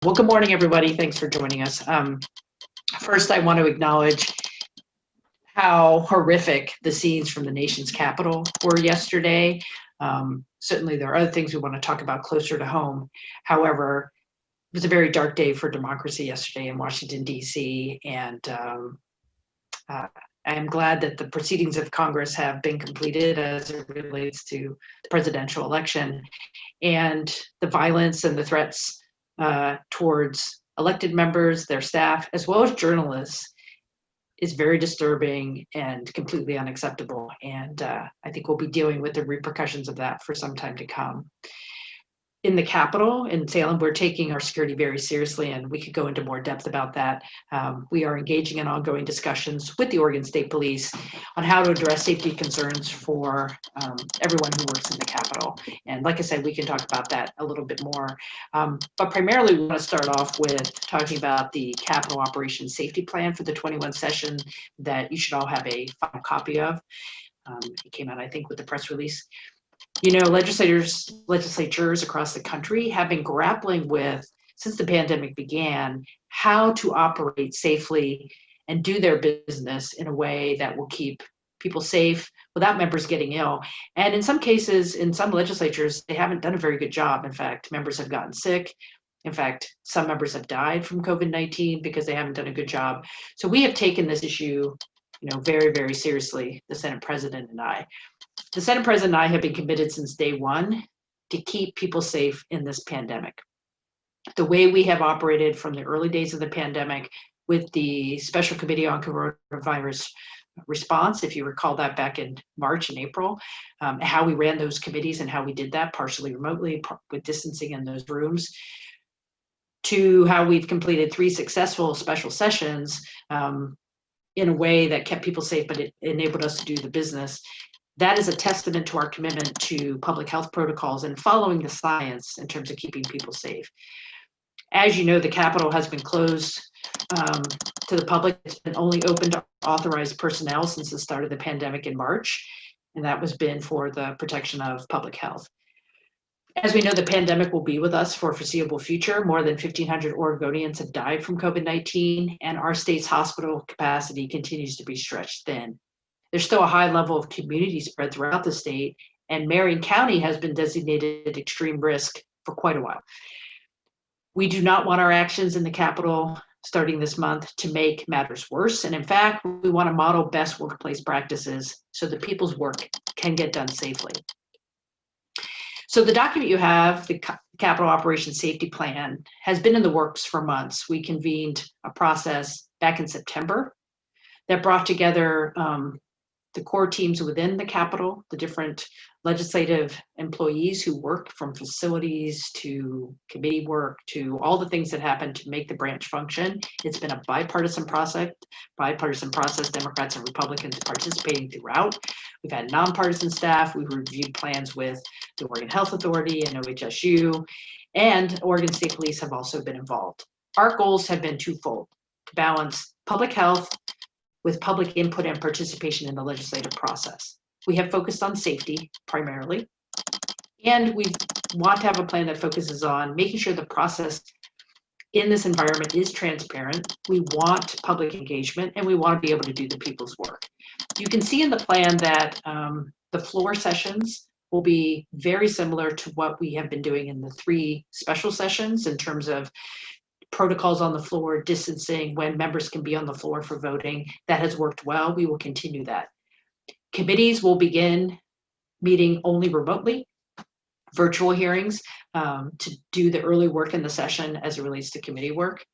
Well, good morning, everybody. Thanks for joining us. First, I want to acknowledge how horrific the scenes from the nation's capital were yesterday. Certainly, there are other things we want to talk about closer to home. However, it was a very dark day for democracy yesterday in Washington, D.C., and I am glad that the proceedings of Congress have been completed as it relates to the presidential election, and the violence and the threats towards elected members, their staff, as well as journalists is very disturbing and completely unacceptable. And I think we'll be dealing with the repercussions of that for some time to come. In the Capitol in Salem, we're taking our security very seriously, and we could go into more depth about that. We are engaging in ongoing discussions with the Oregon State Police on how to address safety concerns for everyone who works in the Capitol. And like I said, we can talk about that a little bit more. But primarily, we want to start off with talking about the Capitol Operations Safety Plan for the 21 session that you should all have a final copy of. It came out, I think, with the press release. You know, legislatures across the country have been grappling with, since the pandemic began, how to operate safely and do their business in a way that will keep people safe without members getting ill. And in some cases, in some legislatures, they haven't done a very good job. In fact, members have gotten sick. In fact, some members have died from COVID-19 because they haven't done a good job. So we have taken this issue, very, very seriously, the Senate President and I. The Senate President and I have been committed since day one to keep people safe in this pandemic. The way we have operated from the early days of the pandemic with the Special Committee on Coronavirus Response, if you recall that back in March and April, how we ran those committees and how we did that partially remotely with distancing in those rooms, to how we've completed 3 successful special sessions in a way that kept people safe, but it enabled us to do the business. That is a testament to our commitment to public health protocols and following the science in terms of keeping people safe. As you know, the Capitol has been closed to the public. It's been only open to authorized personnel since the start of the pandemic in March, and that was been for the protection of public health. As we know, the pandemic will be with us for a foreseeable future. More than 1,500 Oregonians have died from COVID-19, and our state's hospital capacity continues to be stretched thin. There's still a high level of community spread throughout the state, and Marion County has been designated extreme risk for quite a while. We do not want our actions in the Capitol starting this month to make matters worse. And in fact, we want to model best workplace practices so that people's work can get done safely. So the document you have, the Capitol Operations Safety Plan, has been in the works for months. We convened a process back in September that brought together the core teams within the Capitol, the different legislative employees who work from facilities to committee work to all the things that happen to make the branch function. It's been a bipartisan process, Democrats and Republicans participating throughout. We've had nonpartisan staff. We've reviewed plans with the Oregon Health Authority and OHSU, and Oregon State Police have also been involved. Our goals have been twofold: to balance public health with public input and participation in the legislative process. We have focused on safety primarily, and we want to have a plan that focuses on making sure the process in this environment is transparent. We want public engagement, and we want to be able to do the people's work. You can see in the plan that the floor sessions will be very similar to what we have been doing in the 3 special sessions in terms of protocols on the floor, distancing, when members can be on the floor for voting. That has worked well. We will continue that. Committees will begin meeting only remotely, virtual hearings, to do the early work in the session as it relates to committee work.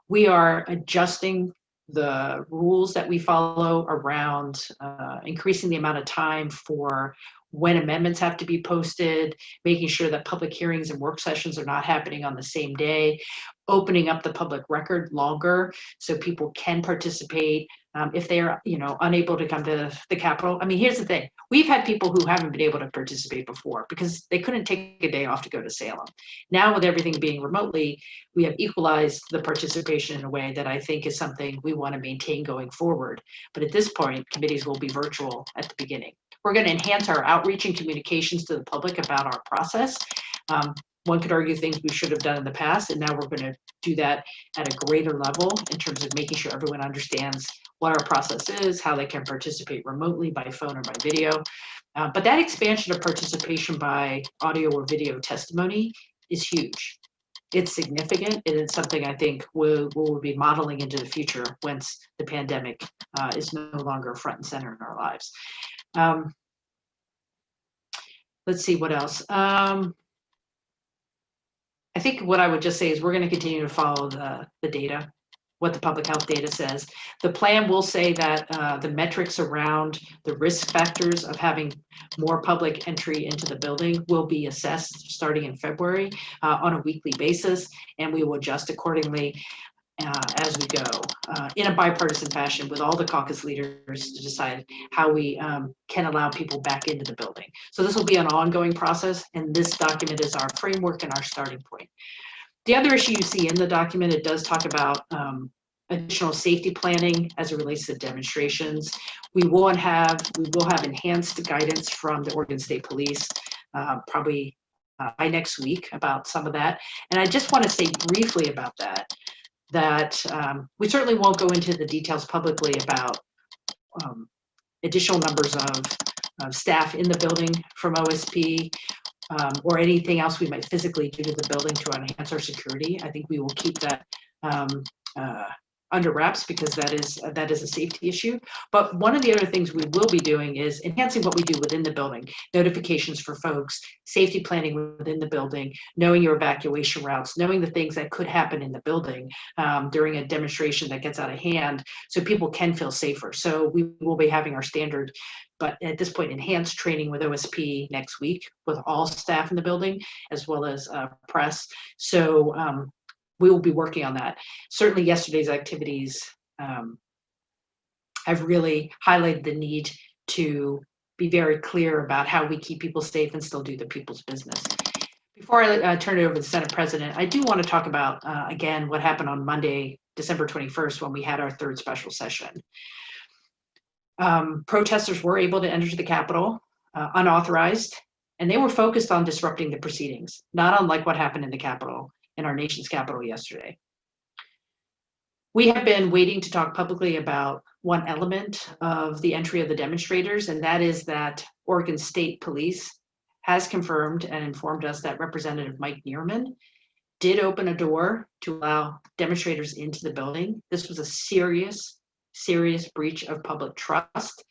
We are adjusting the rules that we follow around increasing the amount of time for when amendments have to be posted, making sure that public hearings and work sessions are not happening on the same day, opening up the public record longer so people can participate if they are, unable to come to the Capitol. I mean, here's the thing. We've had people who haven't been able to participate before because they couldn't take a day off to go to Salem. Now, with everything being remotely, we have equalized the participation in a way that I think is something we want to maintain going forward. But at this point, committees will be virtual at the beginning. We're going to enhance our outreach and communications to the public about our process. one could argue things we should have done in the past, and now we're going to do that at a greater level in terms of making sure everyone understands what our process is, how they can participate remotely by phone or by video. But that expansion of participation by audio or video testimony is huge. It's significant, and it's something I think we'll be modeling into the future once the pandemic is no longer front and center in our lives. Let's see what else. I think what I would just say is we're going to continue to follow the data, what the public health data says. The plan will say that the metrics around the risk factors of having more public entry into the building will be assessed starting in February on a weekly basis, and we will adjust accordingly as we go in a bipartisan fashion with all the caucus leaders to decide how we can allow people back into the building. So this will be an ongoing process, and this document is our framework and our starting point. The other issue you see in the document, it does talk about additional safety planning as it relates to demonstrations. We will have enhanced guidance from the Oregon State Police probably by next week about some of that. And I just want to say briefly about that we certainly won't go into the details publicly about additional numbers of staff in the building from OSP or anything else we might physically do to the building to enhance our security. I think we will keep that under wraps because that is a safety issue. But one of the other things we will be doing is enhancing what we do within the building, notifications for folks, safety planning within the building, knowing your evacuation routes, knowing the things that could happen in the building during a demonstration that gets out of hand so people can feel safer. So we will be having our standard, but at this point, enhanced training with OSP next week with all staff in the building, as well as press. So we will be working on that. Certainly yesterday's activities have really highlighted the need to be very clear about how we keep people safe and still do the people's business. Before I turn it over to the Senate President, I do want to talk about, again, what happened on Monday, December 21st, when we had our third special session. Protesters were able to enter the Capitol unauthorized, and they were focused on disrupting the proceedings, not unlike what happened in the Capitol, in our nation's capital yesterday. We have been waiting to talk publicly about one element of the entry of the demonstrators, and that is that Oregon State Police has confirmed and informed us that Representative Mike Neerman did open a door to allow demonstrators into the building. This was a serious breach of public trust.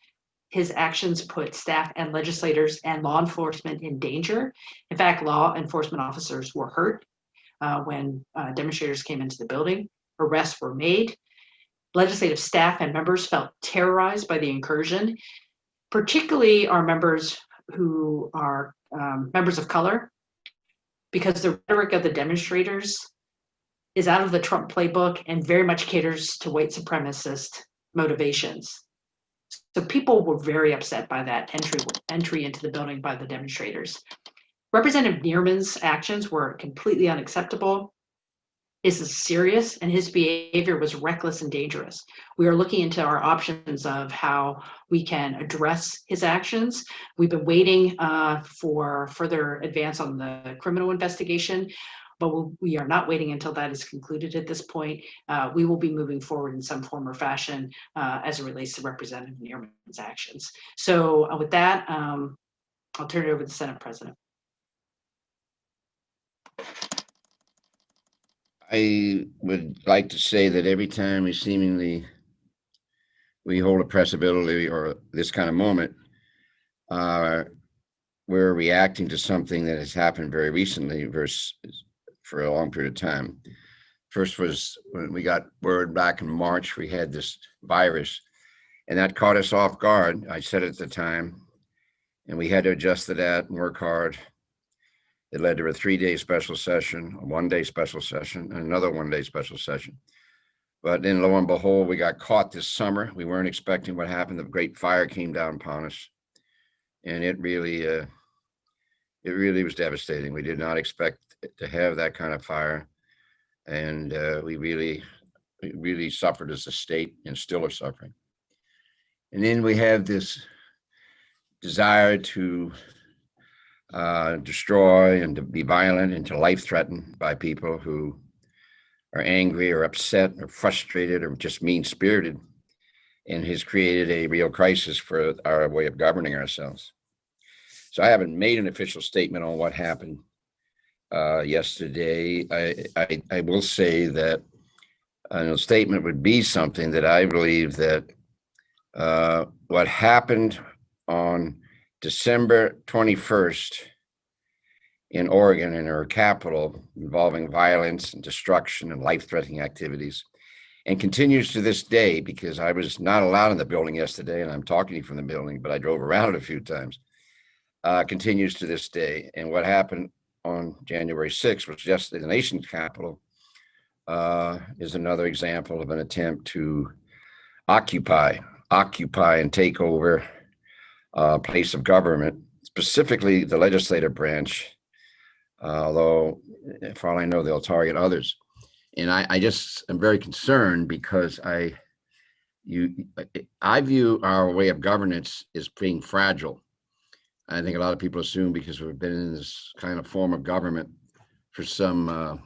His actions put staff and legislators and law enforcement in danger. In fact, law enforcement officers were hurt when demonstrators came into the building. Arrests were made. Legislative staff and members felt terrorized by the incursion, particularly our members who are members of color, because the rhetoric of the demonstrators is out of the Trump playbook and very much caters to white supremacist motivations. So people were very upset by that entry into the building by the demonstrators. Representative Neerman's actions were completely unacceptable. This is serious, and his behavior was reckless and dangerous. We are looking into our options of how we can address his actions. We've been waiting for further advance on the criminal investigation, but we are not waiting until that is concluded at this point. We will be moving forward in some form or fashion as it relates to Representative Neerman's actions. So with that, I'll turn it over to the Senate President. I would like to say that every time we hold a pressability or this kind of moment, we're reacting to something that has happened very recently versus for a long period of time. First was when we got word back in March, we had this virus, and that caught us off guard. I said at the time, and we had to adjust to that and work hard. It led to a 3-day special session, a 1-day special session, and another 1-day special session. But then lo and behold, we got caught this summer. We weren't expecting what happened. The great fire came down upon us. And it really was devastating. We did not expect to have that kind of fire. And we really suffered as a state and still are suffering. And then we have this desire to destroy and to be violent and to life threatened by people who are angry or upset or frustrated or just mean spirited, and has created a real crisis for our way of governing ourselves. So I haven't made an official statement on what happened yesterday. I will say that a statement would be something that I believe that what happened on December 21st in Oregon, in our capital, involving violence and destruction and life-threatening activities, and continues to this day, because I was not allowed in the building yesterday, and I'm talking to you from the building, but I drove around it a few times, continues to this day. And what happened on January 6th, was yesterday, the nation's capital, is another example of an attempt to occupy and take over a place of government, specifically the legislative branch, although for all I know, they'll target others. And I just am very concerned because I view our way of governance as being fragile. I think a lot of people assume, because we've been in this kind of form of government for some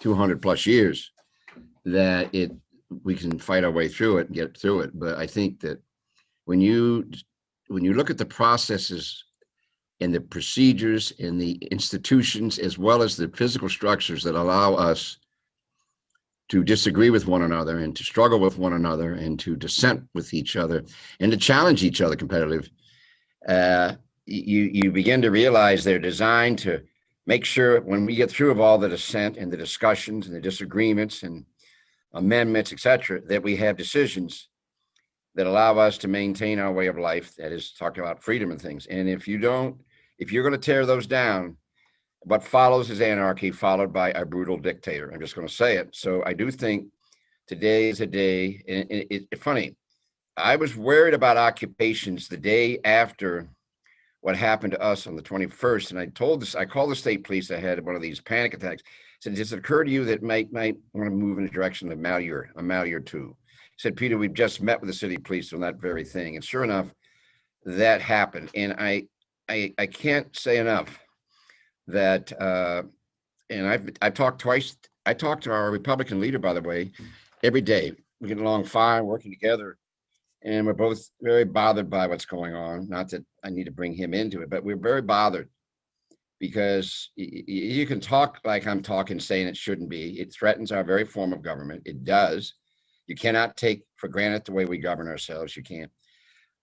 200 plus years, that we can fight our way through it and get through it. But I think that when you look at the processes and the procedures and the institutions, as well as the physical structures that allow us to disagree with one another and to struggle with one another and to dissent with each other and to challenge each other competitive, you begin to realize they're designed to make sure when we get through of all the dissent and the discussions and the disagreements and amendments, et cetera, that we have decisions that allow us to maintain our way of life, that is talking about freedom and things. And if you're going to tear those down, what follows is anarchy, followed by a brutal dictator. I'm just going to say it. So I do think today is a day, and it's funny, I was worried about occupations the day after what happened to us on the 21st. And I called the state police. I had one of these panic attacks. I said, does it occur to you that might want to move in the direction of Malheur 2? He said, Peter, we've just met with the city police on that very thing. And sure enough, that happened. And I can't say enough that, and I've talked twice. I talked to our Republican leader, by the way, every day. We get along fine, working together. And we're both very bothered by what's going on. Not that I need to bring him into it, but we're very bothered because you can talk like I'm talking, saying it shouldn't be. It threatens our very form of government. It does. You cannot take for granted the way we govern ourselves. You can't.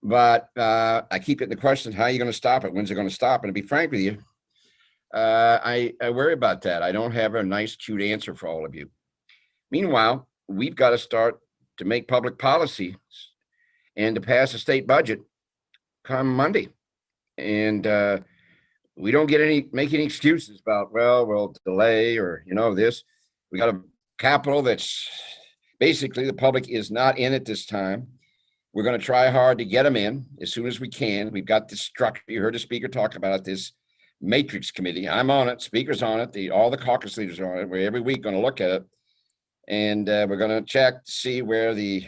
But I keep getting the question, how are you going to stop it? When's it going to stop? And to be frank with you, I worry about that. I don't have a nice, cute answer for all of you. Meanwhile, we've got to start to make public policy and to pass a state budget come Monday. And we don't make any excuses about, well, we'll delay or, this. We got a capital that's basically the public is not in at this time. We're going to try hard to get them in as soon as we can. We've got this structure. You heard the speaker talk about this matrix committee. I'm on it. Speaker's on it. All the caucus leaders are on it. We're every week going to look at it. And we're going to check to see where the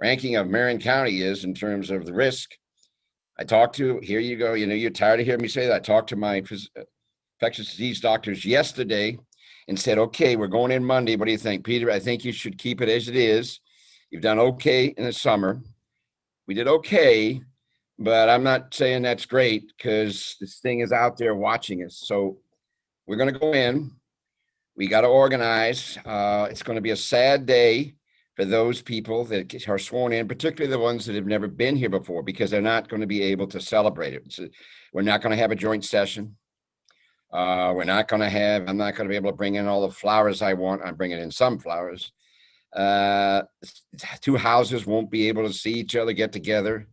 ranking of Marion County is in terms of the risk. I talked to, here you go, you're tired of hearing me say that. I talked to my infectious disease doctors yesterday and said, okay, we're going in Monday. What do you think, Peter? I think you should keep it as it is. You've done okay in the summer. We did okay, but I'm not saying that's great because this thing is out there watching us. So we're going to go in. We got to organize. It's going to be a sad day for those people that are sworn in, particularly the ones that have never been here before, because they're not going to be able to celebrate it. So we're not going to have a joint session. I'm not going to be able to bring in all the flowers I want. I'm bringing in some flowers. Two houses won't be able to see each other, get together.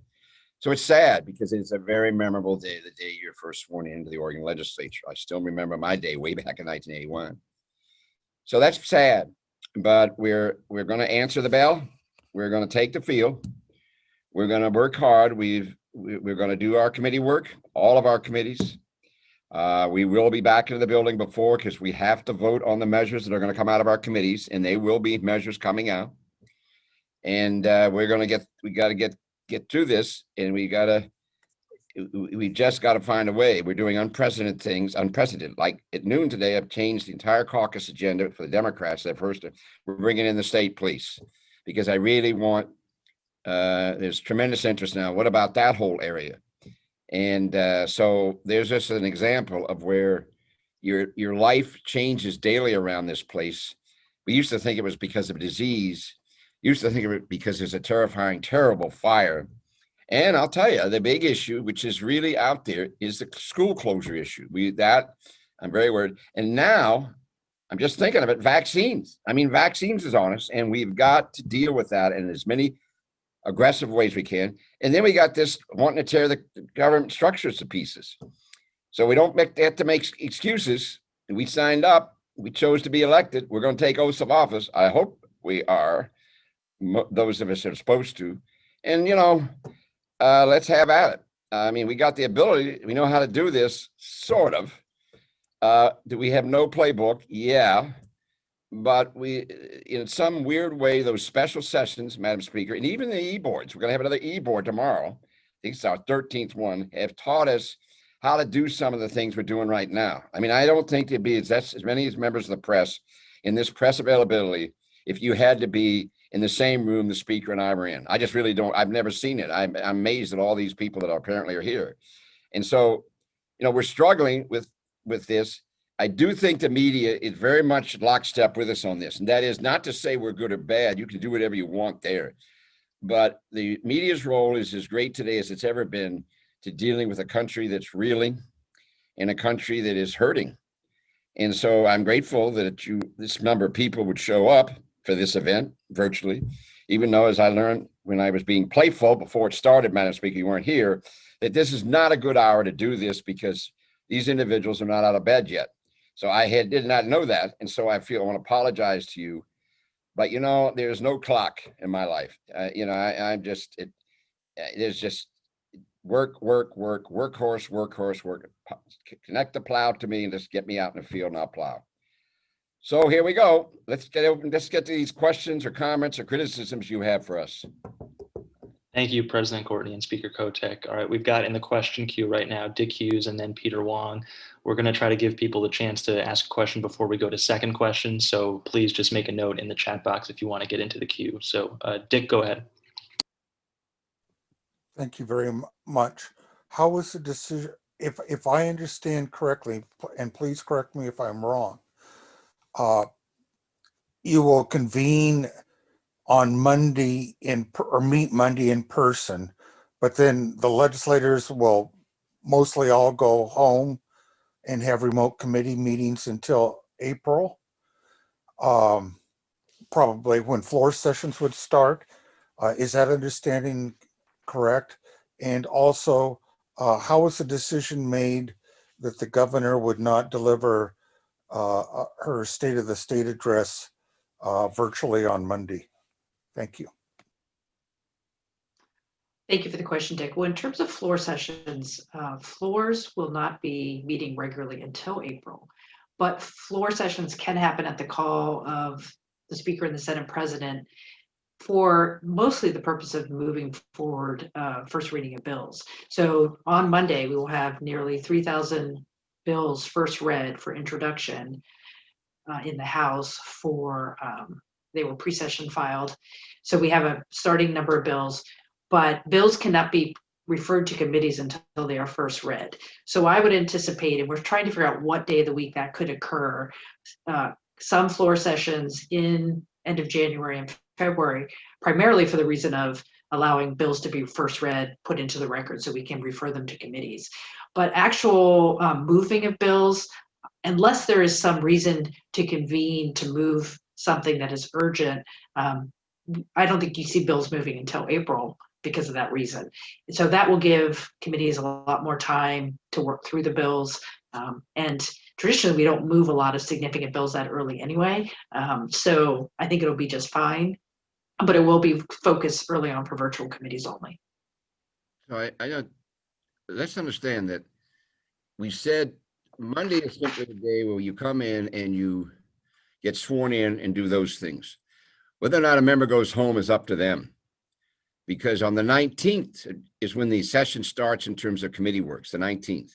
So it's sad because it's a very memorable day, the day you're first sworn into the Oregon Legislature. I still remember my day way back in 1981. So that's sad, but we're going to answer the bell. We're going to take the field. We're going to work hard. We're going to do our committee work, all of our committees. We will be back into the building before because we have to vote on the measures that are going to come out of our committees, and they will be measures coming out. And we got to get through this, and we got to we just got to find a way. We're doing unprecedented things, unprecedented. Like at noon today, I've changed the entire caucus agenda for the Democrats. That first, we're bringing in the state police because I really want. There's tremendous interest now. What about that whole area? And so there's just an example of where your life changes daily around this place. We used to think it was because of disease. Used to think of it because there's a terrifying, terrible fire. And I'll tell you, the big issue, which is really out there, is the school closure issue. I'm very worried. And now I'm just thinking of it, vaccines. I mean, vaccines is on us, and we've got to deal with that in as many aggressive ways we can. And then we got this wanting to tear the government structures to pieces. So we don't have to make excuses. We signed up. We chose to be elected. We're going to take oaths of office. I hope we are. Those of us that are supposed to. And, let's have at it. I mean, we got the ability. We know how to do this, sort of. Do we have no playbook? Yeah. But we, in some weird way, those special sessions, Madam Speaker, and even the e-boards, we're going to have another e-board tomorrow. I think it's our 13th one, have taught us how to do some of the things we're doing right now. I mean, I don't think there'd be as many as members of the press in this press availability if you had to be in the same room the speaker and I were in. I just really don't. I've never seen it. I'm amazed at all these people that apparently are here. And so, we're struggling with this. I do think the media is very much lockstep with us on this. And that is not to say we're good or bad. You can do whatever you want there. But the media's role is as great today as it's ever been to dealing with a country that's reeling and a country that is hurting. And so I'm grateful that this number of people would show up for this event virtually, even though, as I learned when I was being playful before it started, Madam Speaker, you weren't here, that this is not a good hour to do this because these individuals are not out of bed yet. So I did not know that. And so I want to apologize to you, but there's no clock in my life. There's just work, connect the plow to me and just get me out in the field and I'll plow. So here we go. Let's get to these questions or comments or criticisms you have for us. Thank you, President Courtney and Speaker Kotek. All right, we've got in the question queue right now, Dick Hughes and then Peter Wong. We're going to try to give people the chance to ask a question before we go to second question. So please just make a note in the chat box if you want to get into the queue. So Dick, go ahead. Thank you very much. How was the decision, if I understand correctly, and please correct me if I'm wrong, you will convene on Monday or meet Monday in person, but then the legislators will mostly all go home and have remote committee meetings until April, probably when floor sessions would start. Is that understanding correct? And also, how was the decision made that the governor would not deliver her State of the State address virtually on Monday? Thank you. Thank you for the question, Dick. Well, in terms of floor sessions, floors will not be meeting regularly until April, but floor sessions can happen at the call of the Speaker and the Senate President for mostly the purpose of moving forward first reading of bills. So on Monday, we will have nearly 3,000 bills first read for introduction in the House they were pre-session filed. So we have a starting number of bills, but bills cannot be referred to committees until they are first read. So I would anticipate, and we're trying to figure out what day of the week that could occur, some floor sessions in end of January and February, primarily for the reason of allowing bills to be first read, put into the record so we can refer them to committees. But actual moving of bills, unless there is some reason to convene to move something that is urgent, I don't think you see bills moving until April because of that reason. And so that will give committees a lot more time to work through the bills. And traditionally, we don't move a lot of significant bills that early anyway. So I think it'll be just fine, but it will be focused early on for virtual committees only. So I know, let's understand that we said Monday is simply the day where you come in and you get sworn in and do those things. Whether or not a member goes home is up to them. because on the 19th is when the session starts in terms of committee works, the 19th.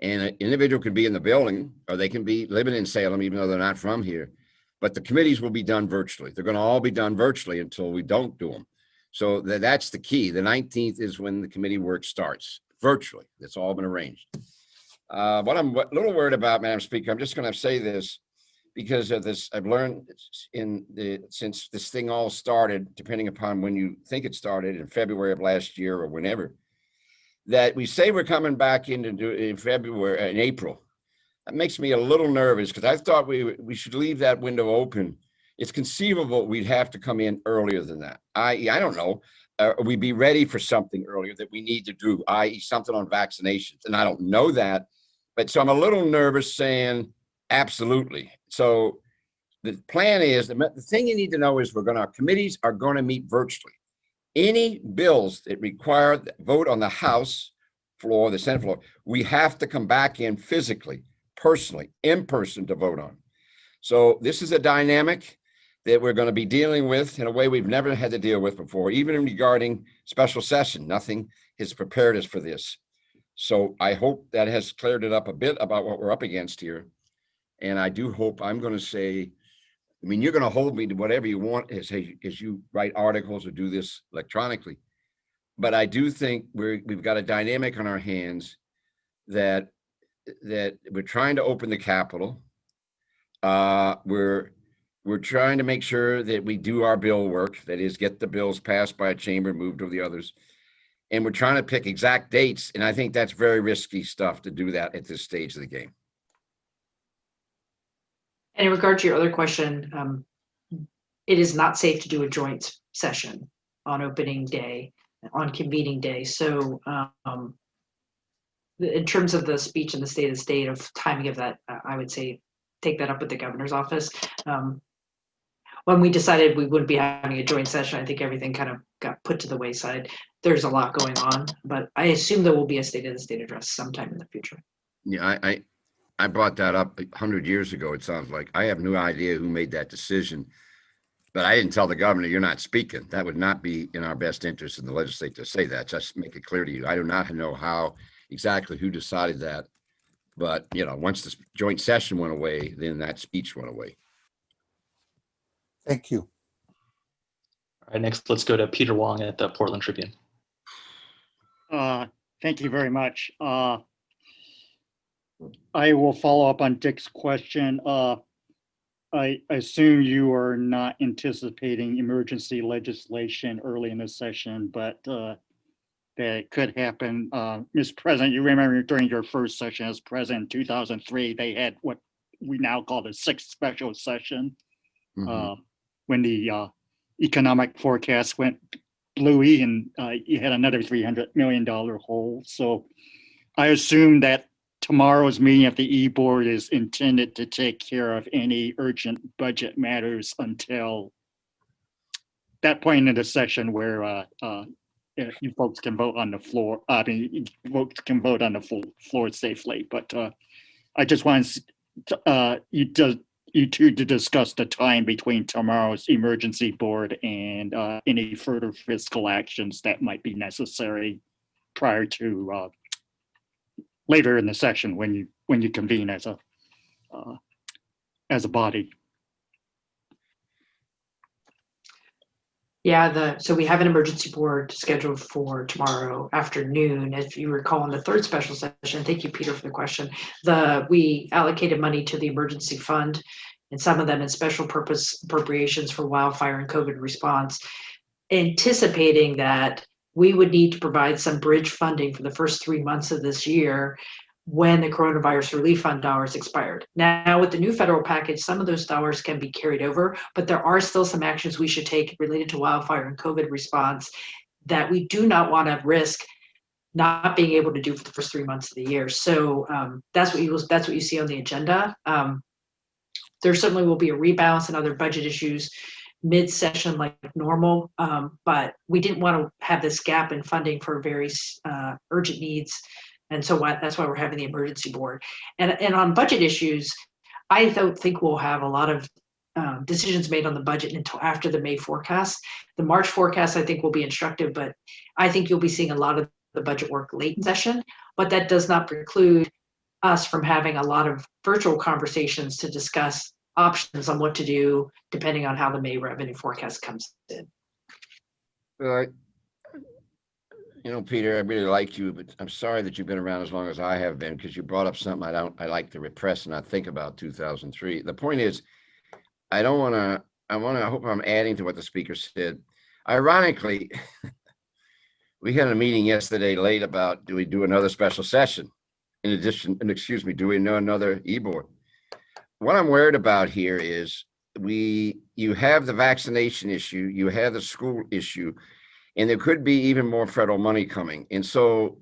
And an individual could be in the building, or they can be living in Salem, even though they're not from here. But the committees will be done virtually. They're going to all be done virtually until we don't do them. So that's the key. The 19th is when the committee work starts, virtually. That's all been arranged. What I'm a little worried about, Madam Speaker, I'm just going to say this because of this. I've learned since this thing all started, depending upon when you think it started, in February of last year or whenever, that we say we're coming back in February and April. That makes me a little nervous because I thought we should leave that window open. It's conceivable we'd have to come in earlier than that. I don't know. We'd be ready for something earlier that we need to do, i.e. something on vaccinations. And I don't know that, but so I'm a little nervous saying absolutely. So the plan is, the thing you need to know is our committees are going to meet virtually. Any bills that require the vote on the House floor, the Senate floor, we have to come back in physically, personally, in person to vote on. So this is a dynamic that we're going to be dealing with in a way we've never had to deal with before, even regarding special session. Nothing has prepared us for this. So I hope that has cleared it up a bit about what we're up against here. And I do hope, I'm going to say, I mean, you're going to hold me to whatever you want as you write articles or do this electronically. But I do think we've got a dynamic on our hands that we're trying to open the Capitol. We're trying to make sure that we do our bill work, that is, get the bills passed by a chamber, moved to the others. And we're trying to pick exact dates. And I think that's very risky stuff to do that at this stage of the game. And in regard to your other question, it is not safe to do a joint session on opening day, on convening day. So in terms of the speech and the state of timing of that, I would say take that up with the governor's office. When we decided we wouldn't be having a joint session, I think everything kind of got put to the wayside. There's a lot going on, but I assume there will be a state of the state address sometime in the future. Yeah, I brought that up 100 years ago, it sounds like. I have no idea who made that decision, but I didn't tell the governor, you're not speaking. That would not be in our best interest in the legislature to say that. Just make it clear to you. I do not know how exactly who decided that, but once the joint session went away, then that speech went away. Thank you. All right, next, let's go to Peter Wong at the Portland Tribune. Thank you very much. I will follow up on Dick's question. I assume you are not anticipating emergency legislation early in the session, but that could happen. Mr. President, you remember during your first session as president in 2003, they had what we now call the sixth special session. When the economic forecast went bluey and you had another $300 million hole. So I assume that tomorrow's meeting of the E-Board is intended to take care of any urgent budget matters until that point in the session where you folks can vote on the floor. I mean, folks can vote on the floor safely. But I just want you two to discuss the time between tomorrow's emergency board and any further fiscal actions that might be necessary prior to later in the session when you convene as a body. Yeah, so we have an emergency board scheduled for tomorrow afternoon. If you recall, in the third special session, thank you, Peter, for the question. We allocated money to the emergency fund, and some of them in special purpose appropriations for wildfire and COVID response, anticipating that we would need to provide some bridge funding for the first 3 months of this year when the coronavirus relief fund dollars expired. Now, with the new federal package, some of those dollars can be carried over, but there are still some actions we should take related to wildfire and COVID response that we do not want to risk not being able to do for the first 3 months of the year. So that's what you see on the agenda. There certainly will be a rebalance and other budget issues mid-session like normal, but we didn't want to have this gap in funding for very urgent needs. And so that's why we're having the emergency board. And on budget issues, I don't think we'll have a lot of decisions made on the budget until after the May forecast. The March forecast, I think, will be instructive, but I think you'll be seeing a lot of the budget work late in session, but that does not preclude us from having a lot of virtual conversations to discuss options on what to do depending on how the May revenue forecast comes in. Well, Peter, I really like you, but I'm sorry that you've been around as long as I have been, because you brought up something I like to repress and not think about 2003. The point is, I hope I'm adding to what the speaker said. Ironically, we had a meeting yesterday late about, do we do another special session? In addition, and excuse me, do we know another e-board? What I'm worried about here is you have the vaccination issue, you have the school issue, and there could be even more federal money coming. And so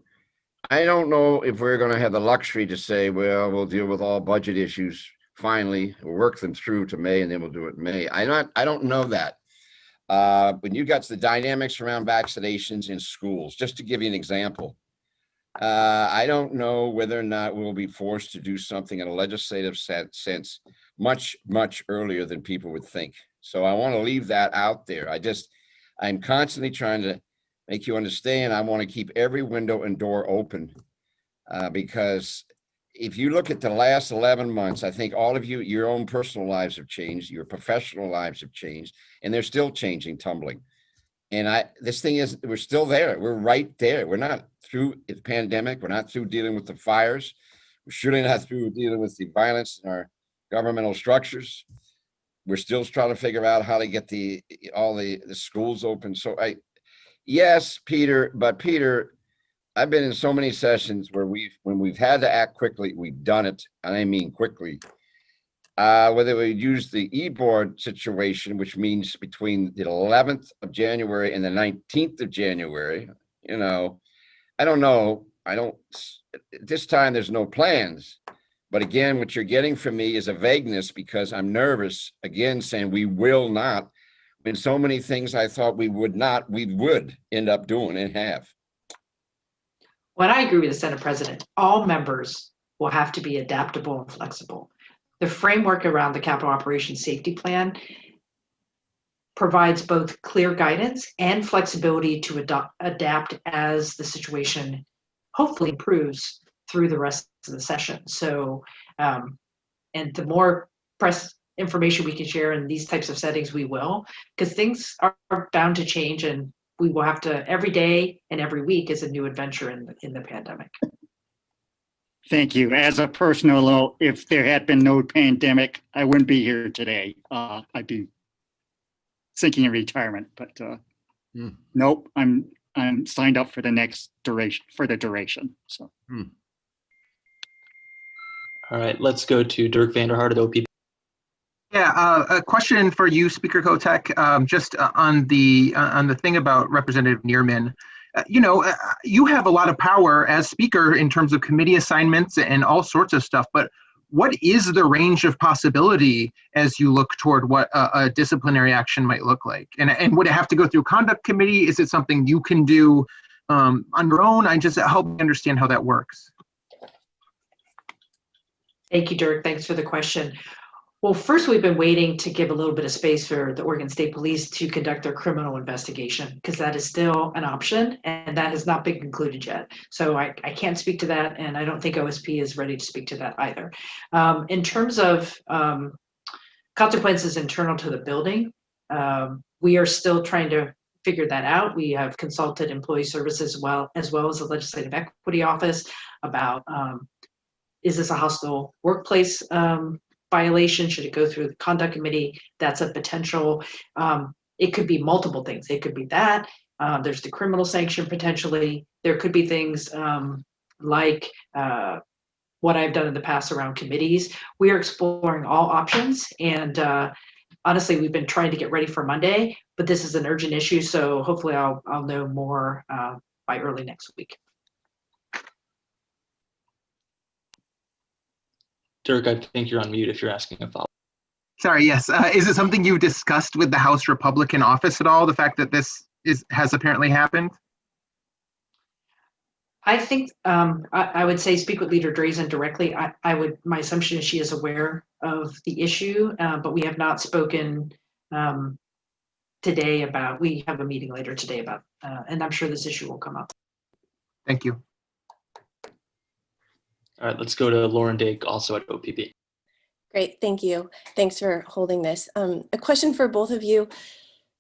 I don't know if we're going to have the luxury to say, well, we'll deal with all budget issues finally, we'll work them through to May, and then we'll do it in May. I don't know that. When you got the dynamics around vaccinations in schools, just to give you an example, I don't know whether or not we'll be forced to do something in a legislative sense much, much earlier than people would think. So I want to leave that out there. I'm constantly trying to make you understand. I want to keep every window and door open because if you look at the last 11 months, I think all of you, your own personal lives have changed, your professional lives have changed, and they're still changing, tumbling. And this thing is, we're still there. We're right there. We're not through the pandemic. We're not through dealing with the fires. We're surely not through dealing with the violence in our governmental structures. We're still trying to figure out how to get all the schools open. So yes, Peter, but Peter, I've been in so many sessions where when we've had to act quickly, we've done it. And I mean quickly. Whether we use the e-board situation, which means between the 11th of January and the 19th of January, I don't know. This time there's no plans. But again, what you're getting from me is a vagueness because I'm nervous, again, saying we will not, when so many things I thought we would not, we would end up doing and have. When I agree with the Senate President, all members will have to be adaptable and flexible. The framework around the Capital Operations Safety Plan provides both clear guidance and flexibility to adapt as the situation hopefully improves through the rest of the session. So, and the more press information we can share in these types of settings, we will, because things are bound to change, and we will have to, every day and every week is a new adventure in the pandemic. Thank you. As a personal note, if there had been no pandemic, I wouldn't be here today. I'd be thinking of retirement, but nope, I'm signed up for the next duration. So. All right, let's go to Dirk Vanderhart at OPP. Yeah, a question for you, Speaker Kotek, just on the thing about Representative Neerman. You have a lot of power as Speaker in terms of committee assignments and all sorts of stuff, but what is the range of possibility as you look toward what a disciplinary action might look like? And would it have to go through conduct committee? Is it something you can do on your own? I just help me understand how that works. Thank you, Dirk. Thanks for the question. Well, first, we've been waiting to give a little bit of space for the Oregon State Police to conduct their criminal investigation, because that is still an option, and that has not been concluded yet. So I can't speak to that, and I don't think OSP is ready to speak to that either. In terms of consequences internal to the building, we are still trying to figure that out. We have consulted employee services as well as the Legislative Equity Office about is this a hostile workplace violation? Should it go through the conduct committee? That's a potential. It could be multiple things. It could be that. There's the criminal sanction potentially. There could be things like what I've done in the past around committees. We are exploring all options, and honestly, we've been trying to get ready for Monday, but this is an urgent issue, so hopefully I'll know more by early next week. Dirk, I think you're on mute if you're asking a follow-up. Sorry, yes. Is it something you've discussed with the House Republican office at all, the fact that this has apparently happened? I think I would say speak with Leader Drazen directly. My assumption is she is aware of the issue, but we have not spoken today about, we have a meeting later today about, and I'm sure this issue will come up. Thank you. All right, let's go to Lauren Dake, also at OPP. Great, thank you. Thanks for holding this. A question for both of you.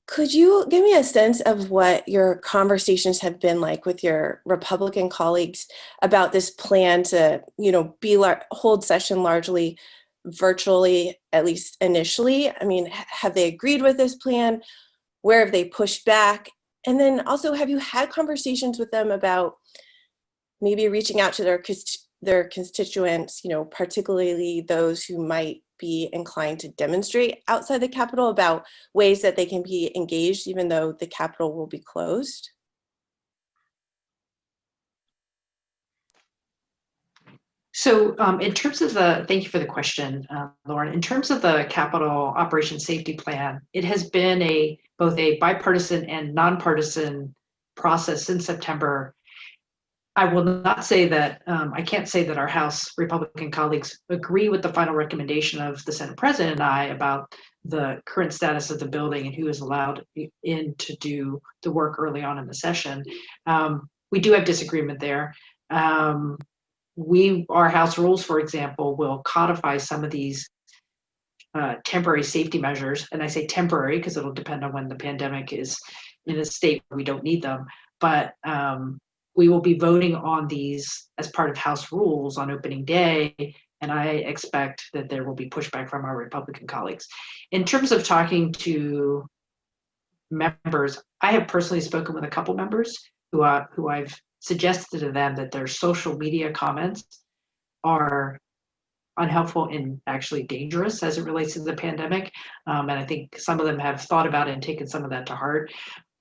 Could you give me a sense of what your conversations have been like with your Republican colleagues about this plan to, hold session largely virtually, at least initially? I mean, have they agreed with this plan? Where have they pushed back? And then also, have you had conversations with them about maybe reaching out to their constituents, particularly those who might be inclined to demonstrate outside the Capitol, about ways that they can be engaged even though the Capitol will be closed? So in terms of thank you for the question, Lauren. In terms of the Capitol Operation Safety Plan, it has been both a bipartisan and nonpartisan process since September. I will not say that, I can't say that our House Republican colleagues agree with the final recommendation of the Senate President and I about the current status of the building and who is allowed in to do the work early on in the session. We do have disagreement there. Our House rules, for example, will codify some of these temporary safety measures. And I say temporary because it'll depend on when the pandemic is in a state where we don't need them. But we will be voting on these as part of House rules on opening day, and I expect that there will be pushback from our Republican colleagues. In terms of talking to members, I have personally spoken with a couple members who I've suggested to them that their social media comments are unhelpful and actually dangerous as it relates to the pandemic. And I think some of them have thought about it and taken some of that to heart.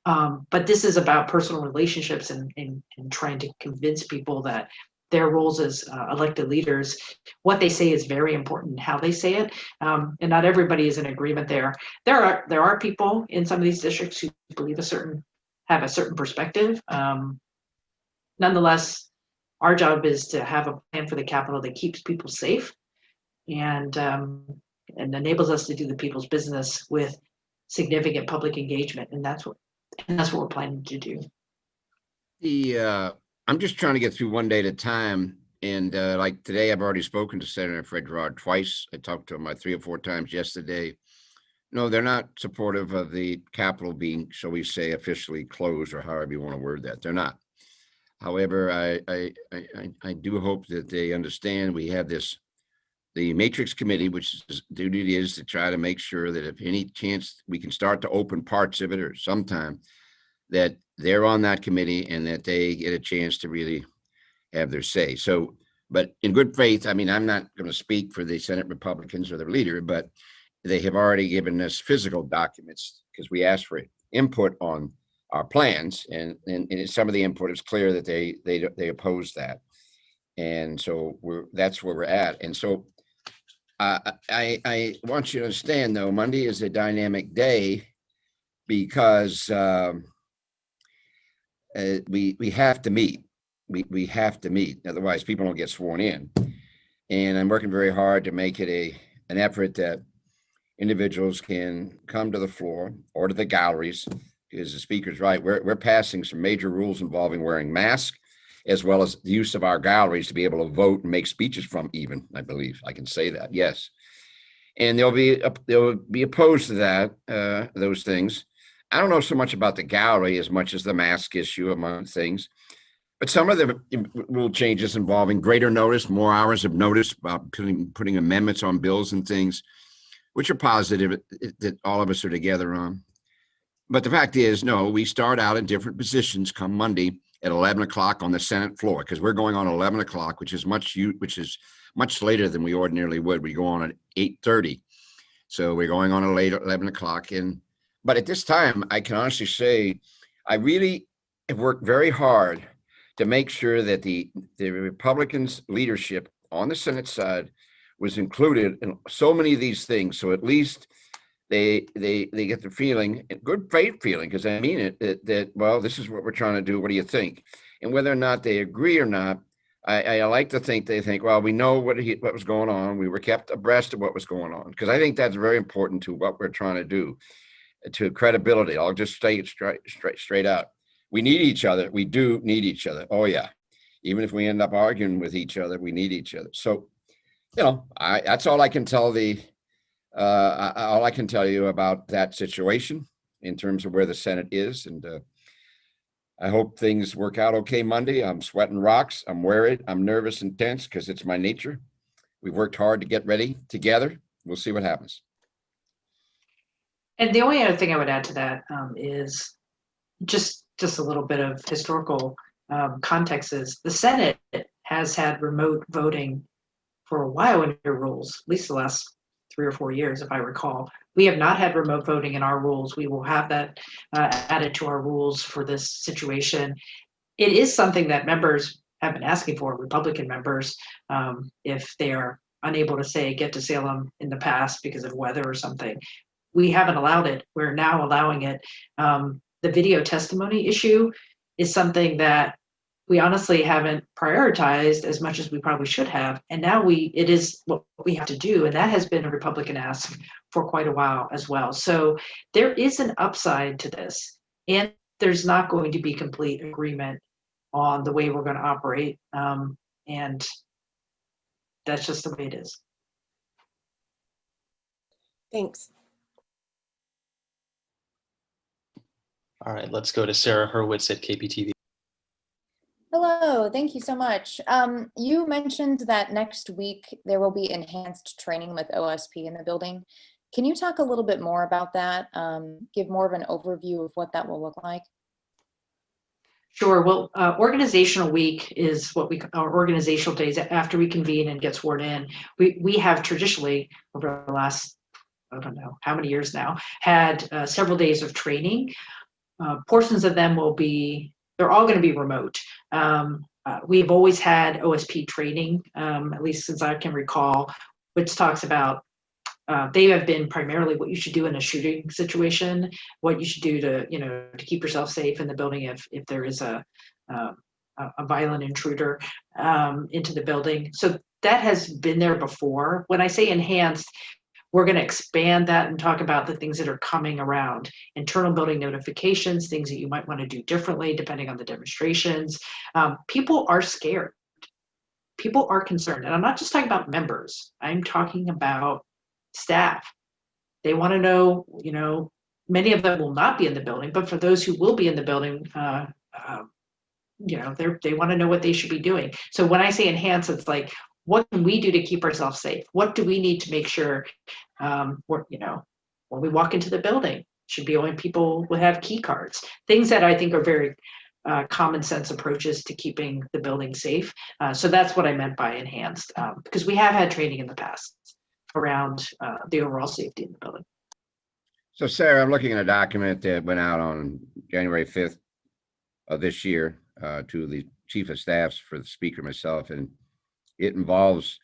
But this is about personal relationships and trying to convince people that their roles as elected leaders, what they say is very important, how they say it, and not everybody is in agreement there. There are people in some of these districts who believe have a certain perspective. Nonetheless, our job is to have a plan for the Capitol that keeps people safe and enables us to do the people's business with significant public engagement, and that's what we're planning to do. I'm just trying to get through one day at a time. And like today, I've already spoken to Senator Fred Gerard twice. I talked to him like 3 or 4 times yesterday. No, they're not supportive of the Capitol being, shall we say, officially closed, or however you want to word that. They're not. However, I do hope that they understand we have the Matrix Committee, which duty is to try to make sure that if any chance we can start to open parts of it or sometime, that they're on that committee and that they get a chance to really have their say. So, but in good faith, I mean, I'm not going to speak for the Senate Republicans or their leader, but they have already given us physical documents because we asked for input on our plans, and some of the input is clear that they oppose that. And so that's where we're at. And so I want you to understand, though, Monday is a dynamic day because we have to meet. We have to meet. Otherwise, people don't get sworn in. And I'm working very hard to make it an effort that individuals can come to the floor or to the galleries, because the speaker's right. We're passing some major rules involving wearing masks, as well as the use of our galleries to be able to vote and make speeches from, even, I believe I can say that, yes. And they'll be opposed to that, those things. I don't know so much about the gallery as much as the mask issue, among things. But some of the rule changes involving greater notice, more hours of notice, about putting amendments on bills and things, which are positive that all of us are together on. But the fact is, no, we start out in different positions come Monday at 11 o'clock on the Senate floor, because we're going on 11 o'clock, which is much later than we ordinarily would. We go on at 8:30. So we're going on at 11 o'clock. But at this time, I can honestly say, I really have worked very hard to make sure that the Republicans' leadership on the Senate side was included in so many of these things. So at least they get the feeling, good faith feeling, because I mean it, that, well, this is what we're trying to do. What do you think? And whether or not they agree or not, I like to think they think, well, we know what was going on. We were kept abreast of what was going on, because I think that's very important to what we're trying to do, to credibility. I'll just say it straight out. We need each other. We do need each other. Oh yeah. Even if we end up arguing with each other, we need each other. So, that's all I can tell all I can tell you about that situation in terms of where the Senate is. And I hope things work out okay Monday. I'm sweating rocks. I'm worried. I'm nervous and tense because it's my nature. We've worked hard to get ready together. We'll see what happens. And the only other thing I would add to that is just a little bit of historical context is the Senate has had remote voting for a while in your rules, at least the last 3 or 4 years, if I recall. We have not had remote voting in our rules. We will have that added to our rules for this situation. It is something that members have been asking for, Republican members, if they are unable to say get to Salem in the past because of weather or something. We haven't allowed it. We're now allowing it. The video testimony issue is something that we honestly haven't prioritized as much as we probably should have. And now it is what we have to do. And that has been a Republican ask for quite a while as well. So there is an upside to this. And there's not going to be complete agreement on the way we're going to operate. And that's just the way it is. Thanks. All right, let's go to Sarah Hurwitz at KPTV. Hello, thank you so much. You mentioned that next week there will be enhanced training with OSP in the building. Can you talk a little bit more about that? Give more of an overview of what that will look like? Sure. Well, organizational week is what our organizational days after we convene and get sworn in. We have traditionally over the last, I don't know how many years now, had several days of training. Portions of them they're all going to be remote. We've always had OSP training, at least since I can recall, which talks about they have been primarily what you should do in a shooting situation, what you should do to keep yourself safe in the building if there is a violent intruder into the building. So that has been there before. When I say enhanced, we're going to expand that and talk about the things that are coming around. Internal building notifications, things that you might want to do differently depending on the demonstrations. People are scared. People are concerned. And I'm not just talking about members. I'm talking about staff. They want to know, many of them will not be in the building, but for those who will be in the building, they want to know what they should be doing. So when I say enhance, it's like, what can we do to keep ourselves safe? What do we need to make sure when we walk into the building, should be only people who have key cards, things that I think are very common sense approaches to keeping the building safe. So that's what I meant by enhanced, because we have had training in the past around the overall safety in the building. So Sarah, I'm looking at a document that went out on January 5th of this year to the chief of staffs for the speaker, myself, and it involves,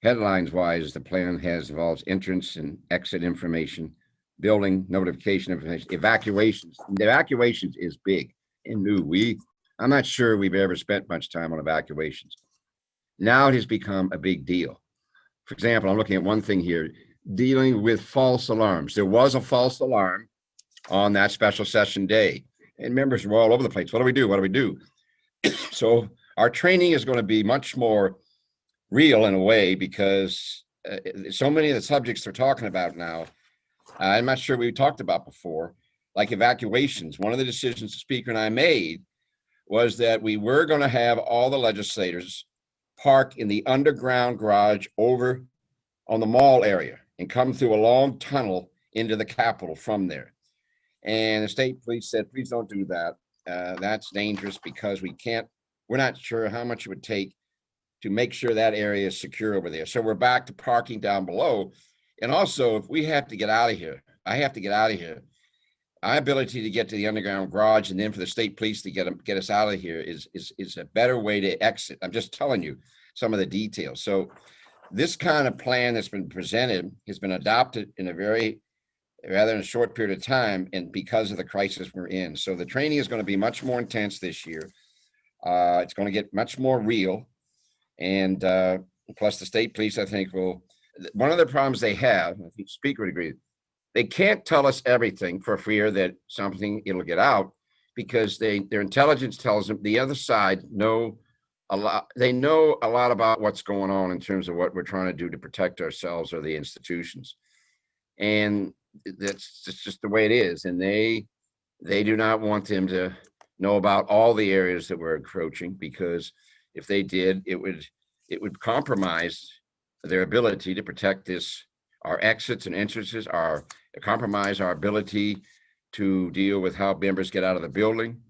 headlines wise, the plan involves entrance and exit information, building notification information, evacuations. The evacuations is big and new. I'm not sure we've ever spent much time on evacuations. Now it has become a big deal. For example, I'm looking at one thing here, dealing with false alarms. There was a false alarm on that special session day, and members were all over the place. What do we do? What do we do? So our training is going to be much more real in a way, because so many of the subjects they're talking about now, I'm not sure we talked about before, like evacuations. One of the decisions the speaker and I made was that we were going to have all the legislators park in the underground garage over on the mall area and come through a long tunnel into the Capitol from there. And the state police said, please don't do that. That's dangerous because we're not sure how much it would take to make sure that area is secure over there. So we're back to parking down below. And also, if we have to get out of here, I have to get out of here. Our ability to get to the underground garage and then for the state police to get us out of here is a better way to exit. I'm just telling you some of the details. So this kind of plan that's been presented has been adopted in rather in a short period of time, and because of the crisis we're in. So the training is going to be much more intense this year. It's going to get much more real. And plus the state police, I think, will, one of the problems they have, I think the speaker would agree, they can't tell us everything for fear that something, it'll get out, because their intelligence tells them the other side know a lot. They know a lot about what's going on in terms of what we're trying to do to protect ourselves or the institutions. And that's just the way it is. And they do not want them to know about all the areas that we're encroaching, because if they did, it would compromise their ability to protect this, our exits and entrances, compromise our ability to deal with how members get out of the building.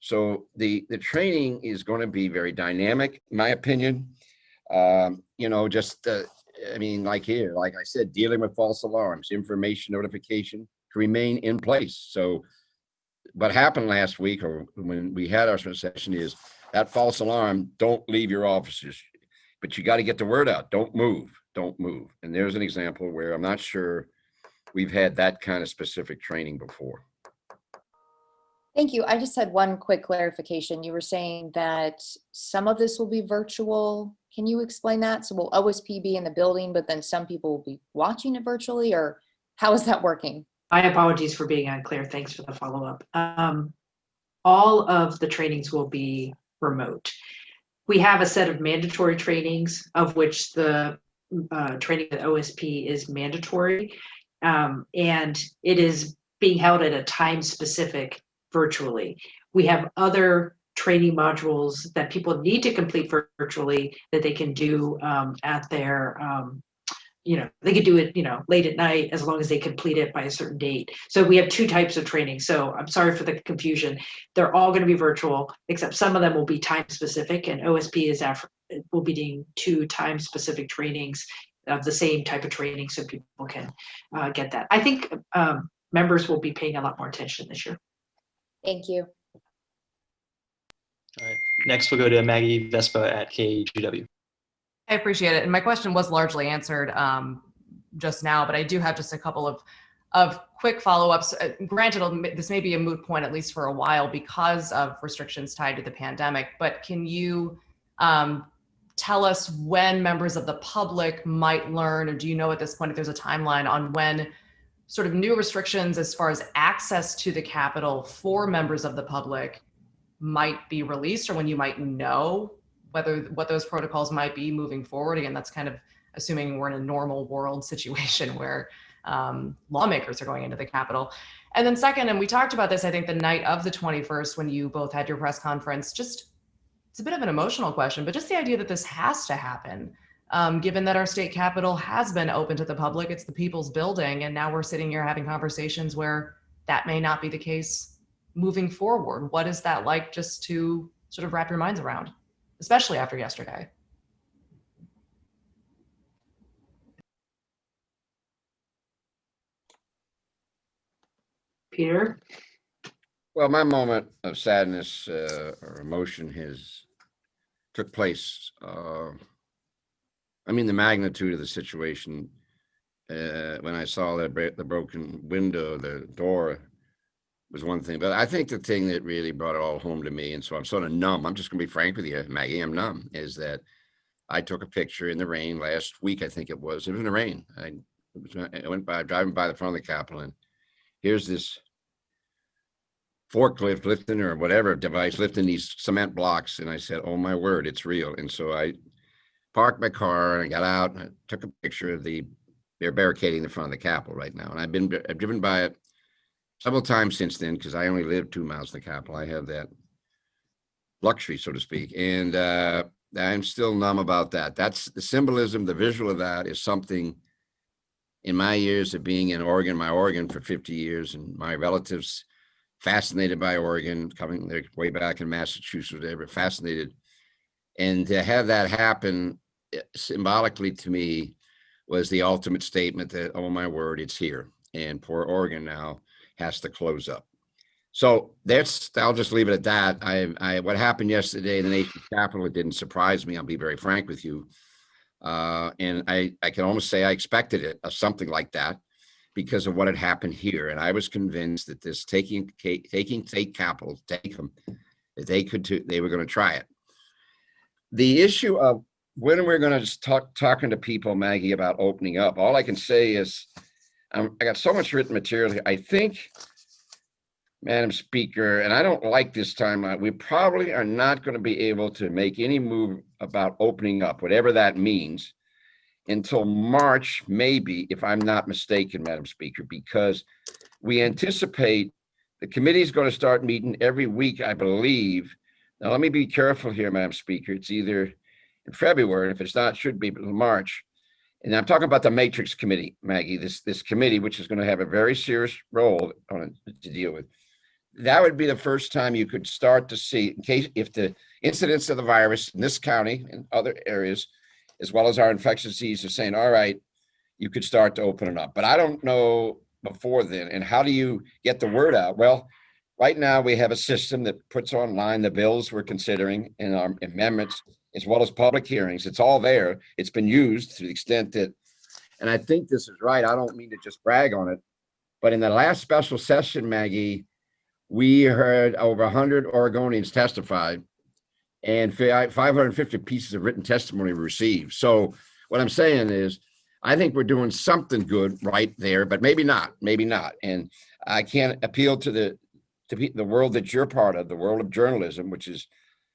So the training is going to be very dynamic, in my opinion. You know, just I mean, like here, like I said, dealing with false alarms, information notification to remain in place. So what happened last week, or when we had our session, is that false alarm, don't leave your offices, but you got to get the word out. Don't move. And there's an example where I'm not sure we've had that kind of specific training before. Thank you. I just had one quick clarification. You were saying that some of this will be virtual. Can you explain that? So will OSP be in the building, but then some people will be watching it virtually, or how is that working? My apologies for being unclear. Thanks for the follow-up. All of the trainings will be remote. We have a set of mandatory trainings, of which the training at OSP is mandatory, and it is being held at a time specific virtually. We have other training modules that people need to complete virtually that they can do at their, you know, they could do it, you know, late at night, as long as they complete it by a certain date. So we have two types of training. So I'm sorry for the confusion. They're all going to be virtual, except some of them will be time specific, and OSP will be doing 2 time specific trainings of the same type of training, so people can get that. I think members will be paying a lot more attention this year. Thank you. All right. Next, we'll go to Maggie Vespa at KGW. I appreciate it. And my question was largely answered just now, but I do have just a couple of quick follow-ups. Granted, this may be a moot point, at least for a while, because of restrictions tied to the pandemic, but can you tell us when members of the public might learn, or do you know at this point if there's a timeline on when sort of new restrictions as far as access to the Capitol for members of the public might be released, or when you might know what those protocols might be moving forward? Again, that's kind of assuming we're in a normal world situation where lawmakers are going into the Capitol. And then second, and we talked about this, I think the night of the 21st, when you both had your press conference, just, it's a bit of an emotional question, but just the idea that this has to happen, given that our state Capitol has been open to the public, it's the people's building, and now we're sitting here having conversations where that may not be the case moving forward. What is that like, just to sort of wrap your minds around, especially after yesterday? Peter? Well, my moment of sadness or emotion took place. I mean, the magnitude of the situation, when I saw the broken window, the door, was one thing. But I think the thing that really brought it all home to me, and so I'm sort of numb, I'm just going to be frank with you, Maggie, I'm numb, is that I took a picture in the rain last week, I think it was in the rain. I went by, driving by the front of the Capitol, and here's this forklift lifting, or whatever device, lifting these cement blocks. And I said, oh my word, it's real. And so I parked my car and I got out and I took a picture of they're barricading the front of the Capitol right now. And I've driven by it several times since then, because I only live 2 miles from the Capitol. I have that luxury, so to speak. And I'm still numb about that. That's the symbolism, the visual of that is something. In my years of being in Oregon, my Oregon for 50 years, and my relatives fascinated by Oregon, coming their way back in Massachusetts, they were fascinated. And to have that happen symbolically to me was the ultimate statement that, oh my word, it's here. And poor Oregon now has to close up. So I'll just leave it at that. What happened yesterday in the nation's capital, it didn't surprise me. I'll be very frank with you. And I can almost say I expected it, something like that, because of what had happened here. And I was convinced that this taking state capitals, that they were going to try it. The issue of when we're going to talking to people, Maggie, about opening up, all I can say is I got so much written material here. I think, Madam Speaker, and I don't like this timeline, we probably are not going to be able to make any move about opening up, whatever that means, until March, maybe, if I'm not mistaken, Madam Speaker, because we anticipate the committee is going to start meeting every week, I believe. Now, let me be careful here, Madam Speaker. It's either in February, if it's not, it should be March. And I'm talking about the Matrix Committee, Maggie, this committee, which is going to have a very serious role on it to deal with. That would be the first time you could start to see, in case if the incidence of the virus in this county and other areas, as well as our infectious disease, are saying, all right, you could start to open it up. But I don't know before then. And how do you get the word out? Well, right now we have a system that puts online the bills we're considering and our amendments, as well as public hearings. It's all there. It's been used to the extent that, and I think this is right. I don't mean to just brag on it, but in the last special session, Maggie, we heard over 100 Oregonians testify and 550 pieces of written testimony received. So what I'm saying is, I think we're doing something good right there, but maybe not, And I can't appeal to the world that you're part of, the world of journalism, which is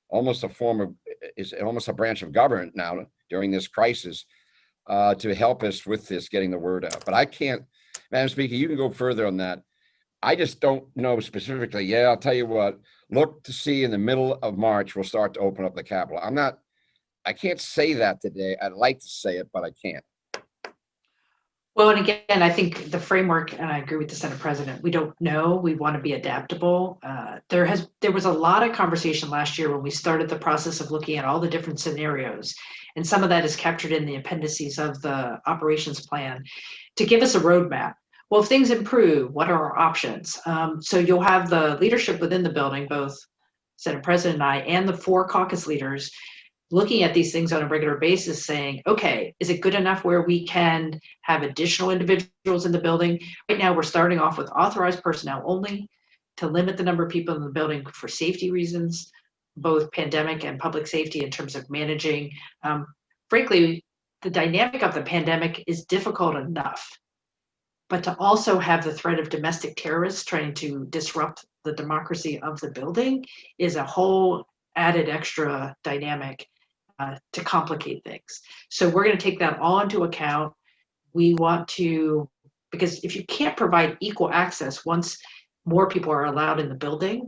almost almost a branch of government now during this crisis, to help us with this, getting the word out. But I can't, Madam Speaker, you can go further on that. I just don't know specifically. Yeah, I'll tell you what, look to see in the middle of March, we'll start to open up the Capitol. I can't say that today. I'd like to say it, but I can't. Well, and again, I think the framework, and I agree with the Senate President, we don't know. We want to be adaptable. There was a lot of conversation last year when we started the process of looking at all the different scenarios. And some of that is captured in the appendices of the operations plan to give us a roadmap. Well, if things improve, what are our options? So you'll have the leadership within the building, both Senate President and I, and the 4 caucus leaders, looking at these things on a regular basis, saying, okay, is it good enough where we can have additional individuals in the building? Right now, we're starting off with authorized personnel only to limit the number of people in the building for safety reasons, both pandemic and public safety in terms of managing. Frankly, the dynamic of the pandemic is difficult enough, but to also have the threat of domestic terrorists trying to disrupt the democracy of the building is a whole added extra dynamic to complicate things. So we're going to take that all into account. We want to, because if you can't provide equal access once more people are allowed in the building,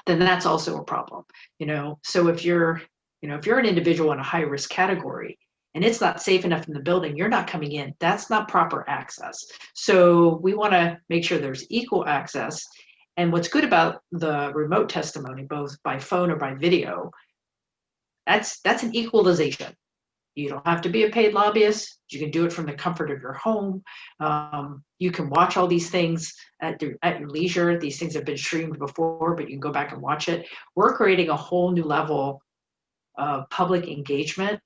then that's also a problem. So if you're an individual in a high risk category and it's not safe enough in the building, you're not coming in. That's not proper access. So we want to make sure there's equal access. And what's good about the remote testimony, both by phone or by video, that's an equalization. You don't have to be a paid lobbyist. You can do it from the comfort of your home. You can watch all these things at your leisure. These things have been streamed before, but you can go back and watch it. We're creating a whole new level of public engagement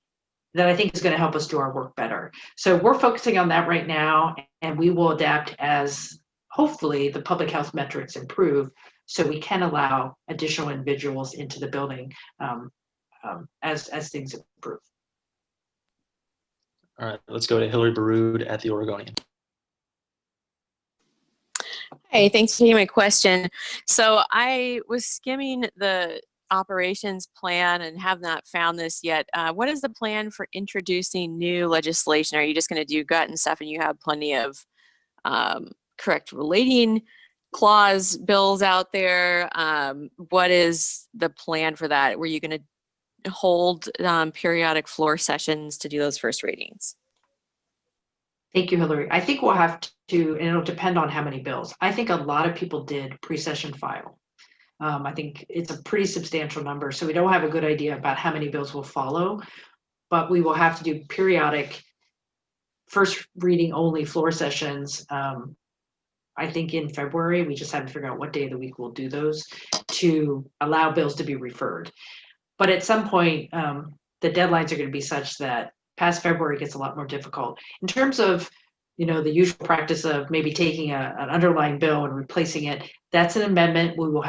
that I think is going to help us do our work better. So we're focusing on that right now, and we will adapt as hopefully the public health metrics improve so we can allow additional individuals into the building as things improve. All right, let's go to Hillary Baroud at the Oregonian. Hey, thanks for taking my question. So I was skimming the operations plan and have not found this yet. What is the plan for introducing new legislation? Are you just going to do gut and stuff and you have plenty of correct relating clause bills out there? What is the plan for that? Were you going to hold periodic floor sessions to do those first readings? Thank you, Hillary. I think we'll have to, and it'll depend on how many bills. I think a lot of people did pre-session file. I think it's a pretty substantial number, so we don't have a good idea about how many bills will follow, but we will have to do periodic first reading only floor sessions. I think in February, we just haven't figured out what day of the week we'll do those to allow bills to be referred. But at some point, the deadlines are going to be such that past February gets a lot more difficult. In terms of, the usual practice of maybe taking an underlying bill and replacing it, that's an amendment. We will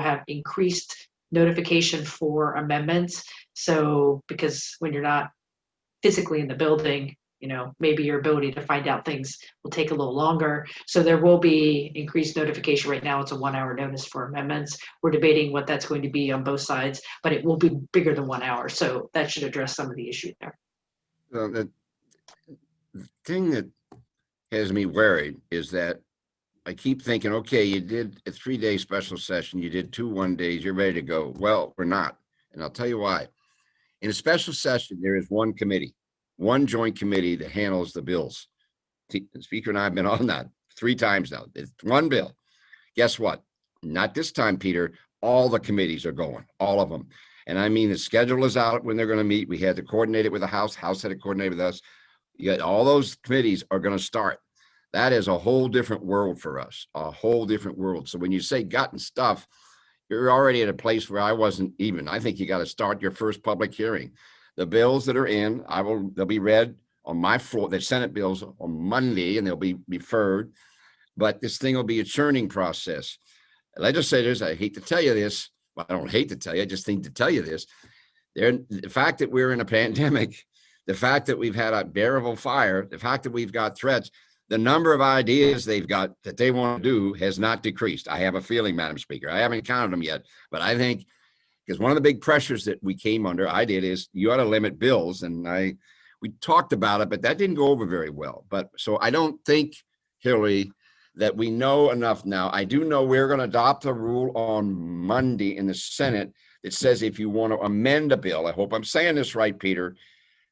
have increased notification for amendments. So because when you're not physically in the building, maybe your ability to find out things will take a little longer. So there will be increased notification. Right now, it's a 1 hour notice for amendments. We're debating what that's going to be on both sides, but it will be bigger than 1 hour. So that should address some of the issue there. The thing that has me worried is that I keep thinking, okay, you did a 3-day special session, you did 2 1-days, you're ready to go. Well, we're not. And I'll tell you why. In a special session, there is one committee, one joint committee that handles the bills. The Speaker and I have been on that 3 times now. It's one bill. Guess what? Not this time, Peter. All the committees are going, all of them. And I mean, the schedule is out when they're going to meet. We had to coordinate it with the House. House had to coordinate with us. Yet all those committees are going to start. That is a whole different world for us, a whole different world. So when you say gotten stuff, you're already at a place where I wasn't even. I think you got to start your first public hearing. The bills that are in, they'll be read on my floor, the Senate bills on Monday, and they'll be referred. But this thing will be a churning process. Legislators, I hate to tell you this, well, I don't hate to tell you, I just think to tell you this. The fact that we're in a pandemic, the fact that we've had a bearable fire, the fact that we've got threats, the number of ideas they've got that they want to do has not decreased. I have a feeling, Madam Speaker, I haven't counted them yet, but I think because one of the big pressures that we came under, I did, is you ought to limit bills. And we talked about it, but that didn't go over very well. But so I don't think, Hillary, that we know enough now. I do know we're going to adopt a rule on Monday in the Senate that says if you want to amend a bill, I hope I'm saying this right, Peter,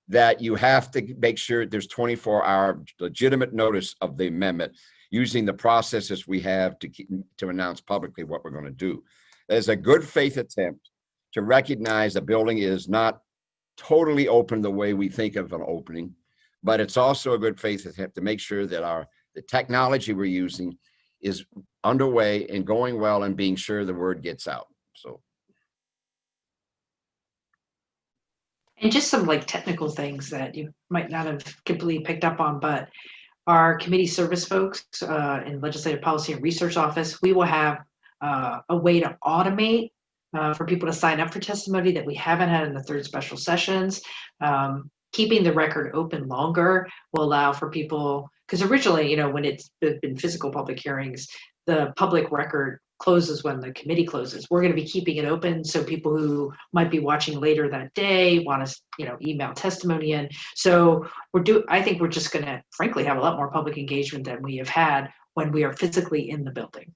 that you have to make sure there's 24-hour legitimate notice of the amendment using the processes we have to announce publicly what we're going to do. That is a good faith attempt to recognize the building is not totally open the way we think of an opening, but it's also a good faith attempt to make sure that the technology we're using is underway and going well and being sure the word gets out. So. And just some technical things that you might not have completely picked up on, but our committee service folks in Legislative Policy and Research Office, we will have a way to automate for people to sign up for testimony that we haven't had in the 3rd special sessions. Keeping the record open longer will allow for people, because originally, when it's been physical public hearings, the public record closes when the committee closes. We're going to be keeping it open so people who might be watching later that day want to, email testimony in. So I think we're just going to, frankly, have a lot more public engagement than we have had when we are physically in the building.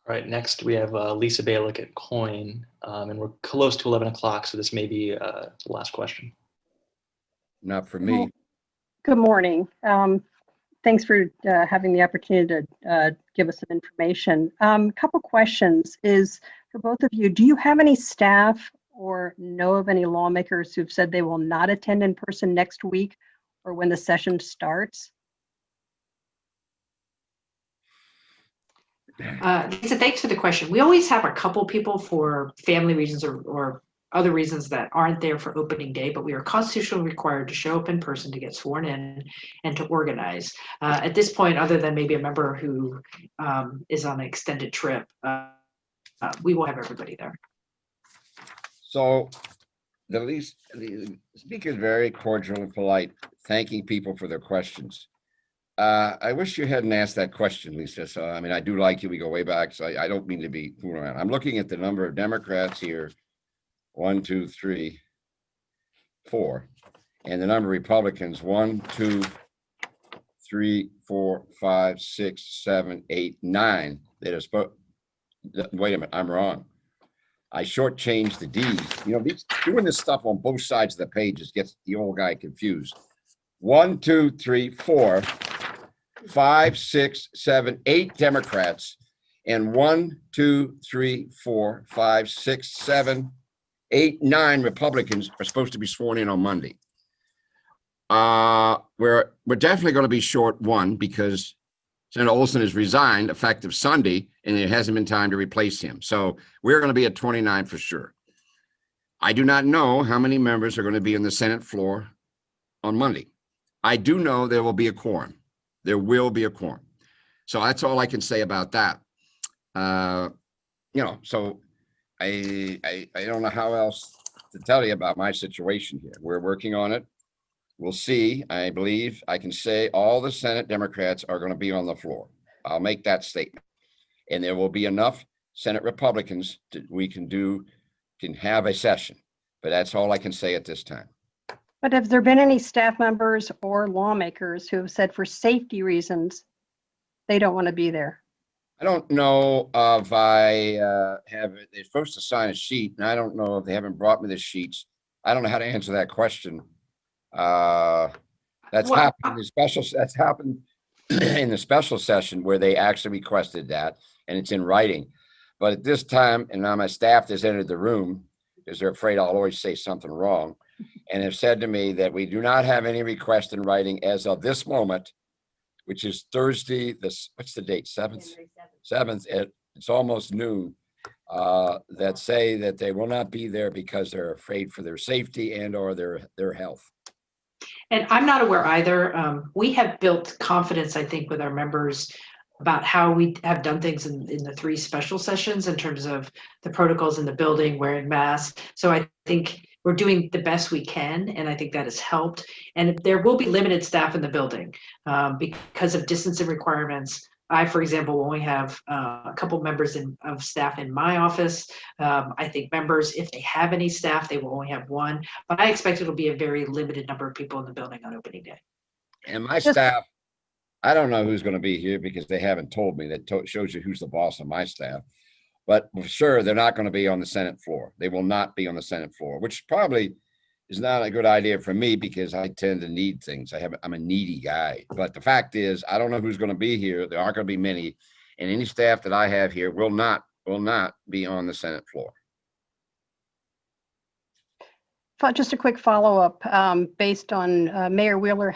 All right, next we have Lisa Balick at Coin, and we're close to 11 o'clock, so this may be the last question. Not for me. Good morning. Thanks for having the opportunity to give us some information. A couple questions is for both of you. Do you have any staff or know of any lawmakers who've said they will not attend in person next week or when the session starts? Lisa, thanks for the question. We always have a couple people for family reasons or other reasons that aren't there for opening day, but we are constitutionally required to show up in person to get sworn in and to organize. At this point, other than maybe a member who is on an extended trip, we will have everybody there. So the speaker is very cordial and polite, thanking people for their questions. I wish you hadn't asked that question, Lisa. So, I mean, I do like you. We go way back. So I don't mean to be fooling around. I'm looking at the number of Democrats here. 1, 2, 3, 4. And the number of Republicans, 1, 2, 3, 4, 5, 6, 7, 8, 9. That are supposed. Wait a minute, I'm wrong. I shortchanged the D's. Doing this stuff on both sides of the pages gets the old guy confused. 1, 2, 3, 4, 5, 6, 7, 8 Democrats, and 1, 2, 3, 4, 5, 6, 7, 8, 9 Republicans are supposed to be sworn in on Monday. We're definitely going to be short one because Senator Olson has resigned effective Sunday, and there hasn't been time to replace him. So we're going to be at 29 for sure. I do not know how many members are going to be on the Senate floor on Monday. I do know there will be a quorum. There will be a quorum. So that's all I can say about that. you know, so I don't know how else to tell you about my situation here. We're working on it. We'll see. I believe I can say all the Senate Democrats are going to be on the floor. I'll make that statement. And there will be enough Senate Republicans that we can have a session. But that's all I can say at this time. But have there been any staff members or lawmakers who have said for safety reasons, they don't want to be there? I don't know if I they're supposed to sign a sheet, and I don't know if they haven't brought me the sheets. I don't know how to answer that question. That's happened in the special session where they actually requested that, and it's in writing. But at this time, and now my staff has entered the room because they're afraid I'll always say something wrong, and have said to me that we do not have any request in writing as of this moment, which is Thursday, what's the date, 7th, it's almost noon, that say that they will not be there because they're afraid for their safety and or their health. And I'm not aware either. We have built confidence, I think, with our members about how we have done things in the 3 special sessions in terms of the protocols in the building, wearing masks. So I think we're doing the best we can, and I think that has helped. And there will be limited staff in the building because of distancing requirements. I, for example, will only have a couple members of staff in my office. I think members, if they have any staff, they will only have 1. But I expect it'll be a very limited number of people in the building on opening day. And my staff, I don't know who's going to be here because they haven't told me. That shows you who's the boss of my staff. But for sure, they're not going to be on the Senate floor. They will not be on the Senate floor, which probably is not a good idea for me because I tend to need things. I'm a needy guy. But the fact is, I don't know who's going to be here. There aren't going to be many. And any staff that I have here will not be on the Senate floor. Just a quick follow-up based on Mayor Wheeler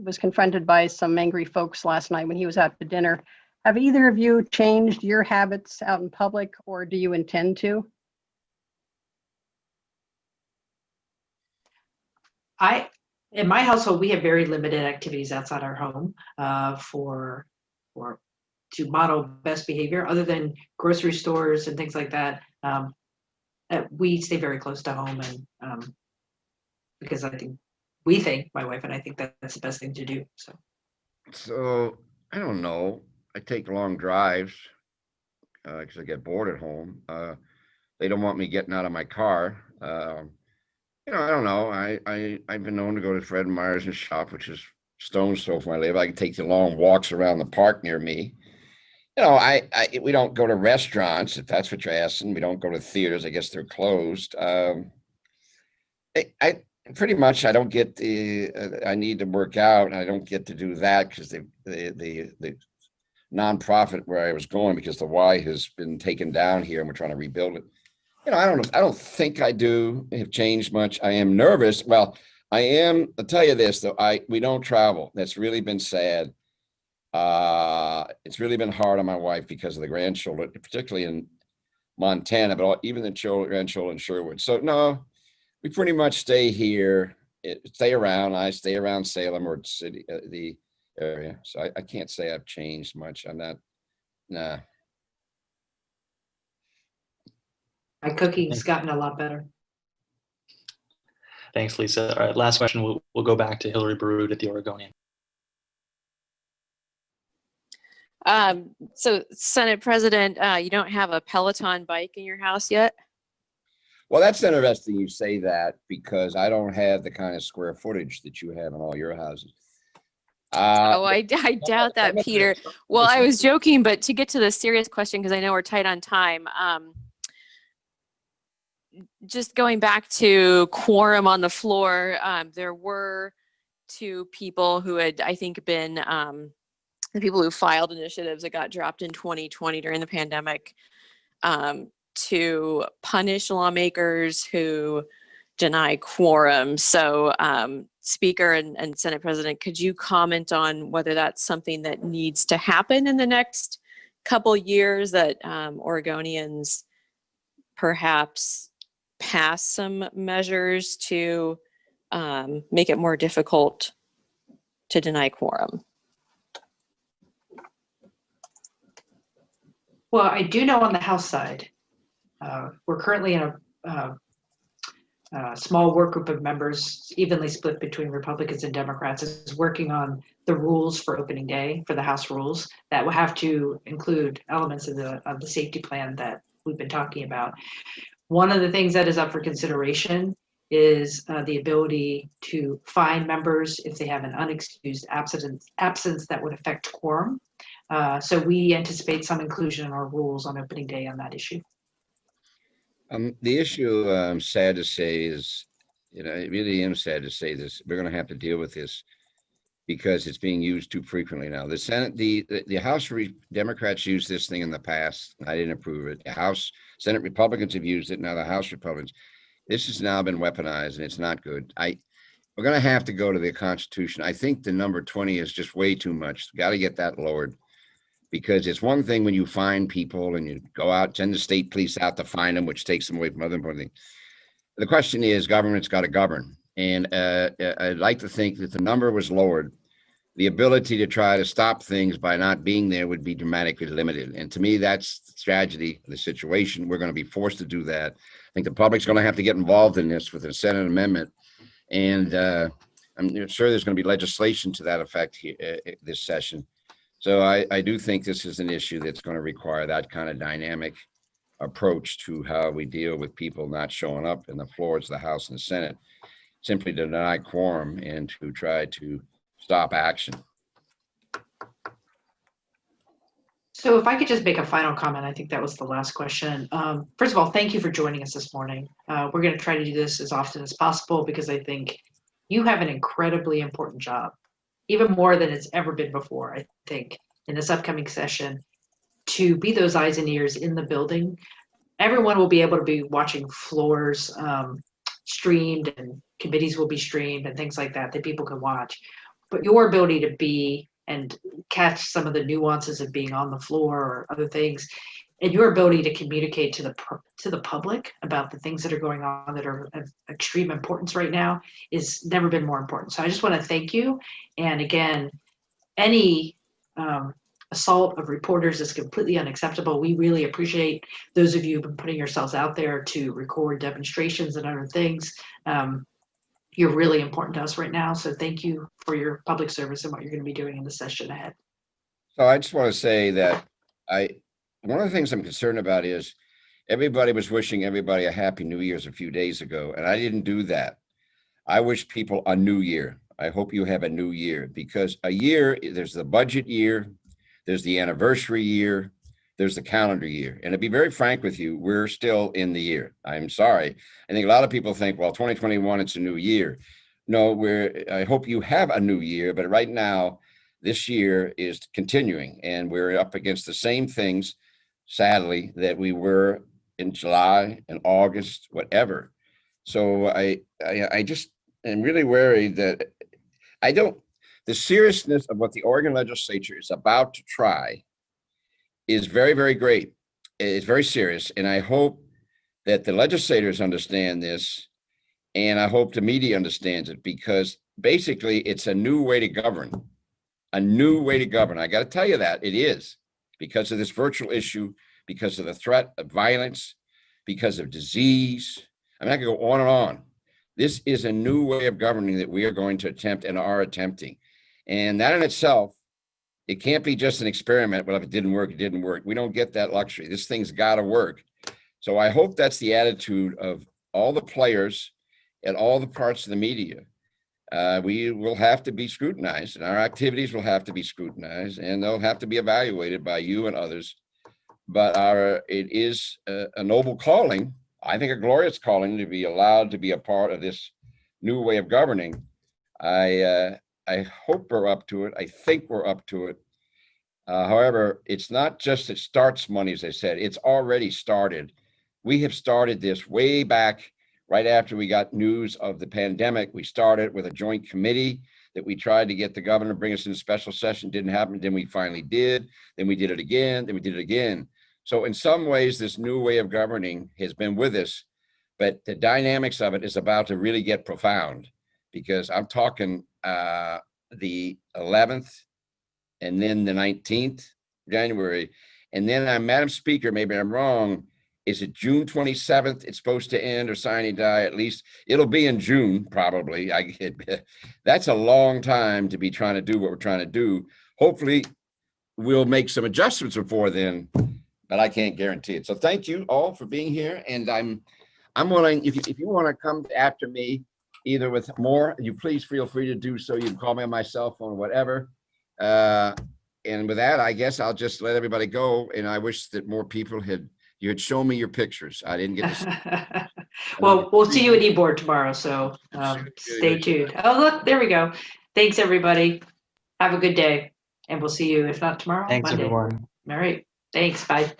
was confronted by some angry folks last night when he was out to dinner. Have either of you changed your habits out in public, or do you intend to? In my household, we have very limited activities outside our home to model best behavior, other than grocery stores and things like that. We stay very close to home, and because we think, my wife and I think that's the best thing to do. So I don't know. I take long drives because I get bored at home. They don't want me getting out of my car. I don't know. I've been known to go to Fred Meyer's and shop, which is stone's throw from where I live. I can take the long walks around the park near me. We don't go to restaurants, if that's what you're asking. We don't go to theaters. I guess they're closed. I pretty much, I don't get I need to work out, and I don't get to do that because the nonprofit where I was going, because the Y has been taken down here and we're trying to rebuild it. I don't think I have changed much. I am nervous. Well, I'll tell you this though, we don't travel. That's really been sad. It's really been hard on my wife because of the grandchildren, particularly in Montana, but even the grandchildren in Sherwood. So no, we pretty much stay here, stay around. I stay around Salem or city, the area. So I can't say I've changed much. I'm not, nah. My cooking's gotten a lot better. Thanks, Lisa. All right, last question. We'll go back to Hillary Baroud at the Oregonian. So Senate President, you don't have a Peloton bike in your house yet? Well, that's interesting you say that, because I don't have the kind of square footage that you have in all your houses. I doubt that, Peter. Well, I was joking, but to get to the serious question, because I know we're tight on time, just going back to quorum on the floor, there were 2 people who had, I think, been the people who filed initiatives that got dropped in 2020 during the pandemic to punish lawmakers who deny quorum. So Speaker and Senate President, could you comment on whether that's something that needs to happen in the next couple years, that Oregonians perhaps pass some measures to make it more difficult to deny quorum? Well, I do know on the House side, we're currently in a small work group of members, evenly split between Republicans and Democrats, is working on the rules for opening day, for the House rules, that will have to include elements of the safety plan that we've been talking about. One of the things that is up for consideration is the ability to fine members if they have an unexcused absence that would affect quorum. So we anticipate some inclusion in our rules on opening day on that issue. The issue, I'm sad to say, is, I really am sad to say this, we're going to have to deal with this because it's being used too frequently now. The Senate, the House Democrats used this thing in the past. I didn't approve it. The Senate Republicans have used it. Now the House Republicans. This has now been weaponized, and it's not good. We're going to have to go to the Constitution. I think the number 20 is just way too much. Got to get that lowered, because it's one thing when you find people and you go out, send the state police out to find them, which takes them away from other important things. The question is, government's got to govern. And I'd like to think that the number was lowered. The ability to try to stop things by not being there would be dramatically limited. And to me, that's the tragedy of the situation. We're going to be forced to do that. I think the public's going to have to get involved in this with a Senate amendment. And I'm sure there's going to be legislation to that effect here, this session. So I do think this is an issue that's going to require that kind of dynamic approach to how we deal with people not showing up in the floors of the House and the Senate, simply to deny quorum and to try to stop action. So if I could just make a final comment, I think that was the last question. First of all, thank you for joining us this morning. We're going to try to do this as often as possible because I think you have an incredibly important job, even more than it's ever been before, I think, in this upcoming session, to be those eyes and ears in the building. Everyone will be able to be watching floors streamed, and committees will be streamed and things like that people can watch. But your ability to be and catch some of the nuances of being on the floor or other things, and your ability to communicate to the public about the things that are going on that are of extreme importance right now is never been more important. So I just want to thank you. And again, any assault of reporters is completely unacceptable. We really appreciate those of you who've been putting yourselves out there to record demonstrations and other things. You're really important to us right now. So thank you for your public service and what you're going to be doing in the session ahead. So I just want to say that one of the things I'm concerned about is everybody was wishing everybody a happy New Year's a few days ago, and I didn't do that. I wish people a new year. I hope you have a new year, because a year, there's the budget year, there's the anniversary year, there's the calendar year. And to be very frank with you, we're still in the year. I'm sorry. I think a lot of people think, well, 2021, it's a new year. No, I hope you have a new year, but right now, this year is continuing, and we're up against the same things, sadly, that we were in July and August, whatever. So I just am really worried that the seriousness of what the Oregon legislature is about to try is very, very great. It's very serious. And I hope that the legislators understand this. And I hope the media understands it, because basically it's a new way to govern, a new way to govern. I got to tell you that it is, because of this virtual issue, because of the threat of violence, because of disease. I'm not going to go on and on. This is a new way of governing that we are going to attempt and are attempting. And that in itself, it can't be just an experiment. Well, if it didn't work, it didn't work. We don't get that luxury. This thing's got to work. So I hope that's the attitude of all the players and all the parts of the media. We will have to be scrutinized, and our activities will have to be scrutinized, and they'll have to be evaluated by you and others. But it is a noble calling, I think a glorious calling, to be allowed to be a part of this new way of governing. I hope we're up to it. I think we're up to it. However, it's not just it starts money, as I said, it's already started. We have started this way back right after we got news of the pandemic. We started with a joint committee that we tried to get the governor to bring us in a special session. Didn't happen. Then we finally did. Then we did it again. Then we did it again. So in some ways, this new way of governing has been with us, but the dynamics of it is about to really get profound, because I'm talking the 11th and then the 19th January. And then, Madam Speaker, maybe I'm wrong. Is it June 27th? It's supposed to end or signing die, at least it'll be in June, probably. That's a long time to be trying to do what we're trying to do. Hopefully we'll make some adjustments before then, but I can't guarantee it. So thank you all for being here. And I'm willing, if you want to come after me, either with more, you please feel free to do so. You can call me on my cell phone or whatever. And with that, I guess I'll just let everybody go. And I wish that more people you had shown me your pictures. I didn't get to see. Well, we'll see you at eBoard tomorrow, so stay tuned. Oh, look, there we go. Thanks, everybody. Have a good day, and we'll see you, if not tomorrow, Thanks, Monday. everyone. All right. Thanks. Bye.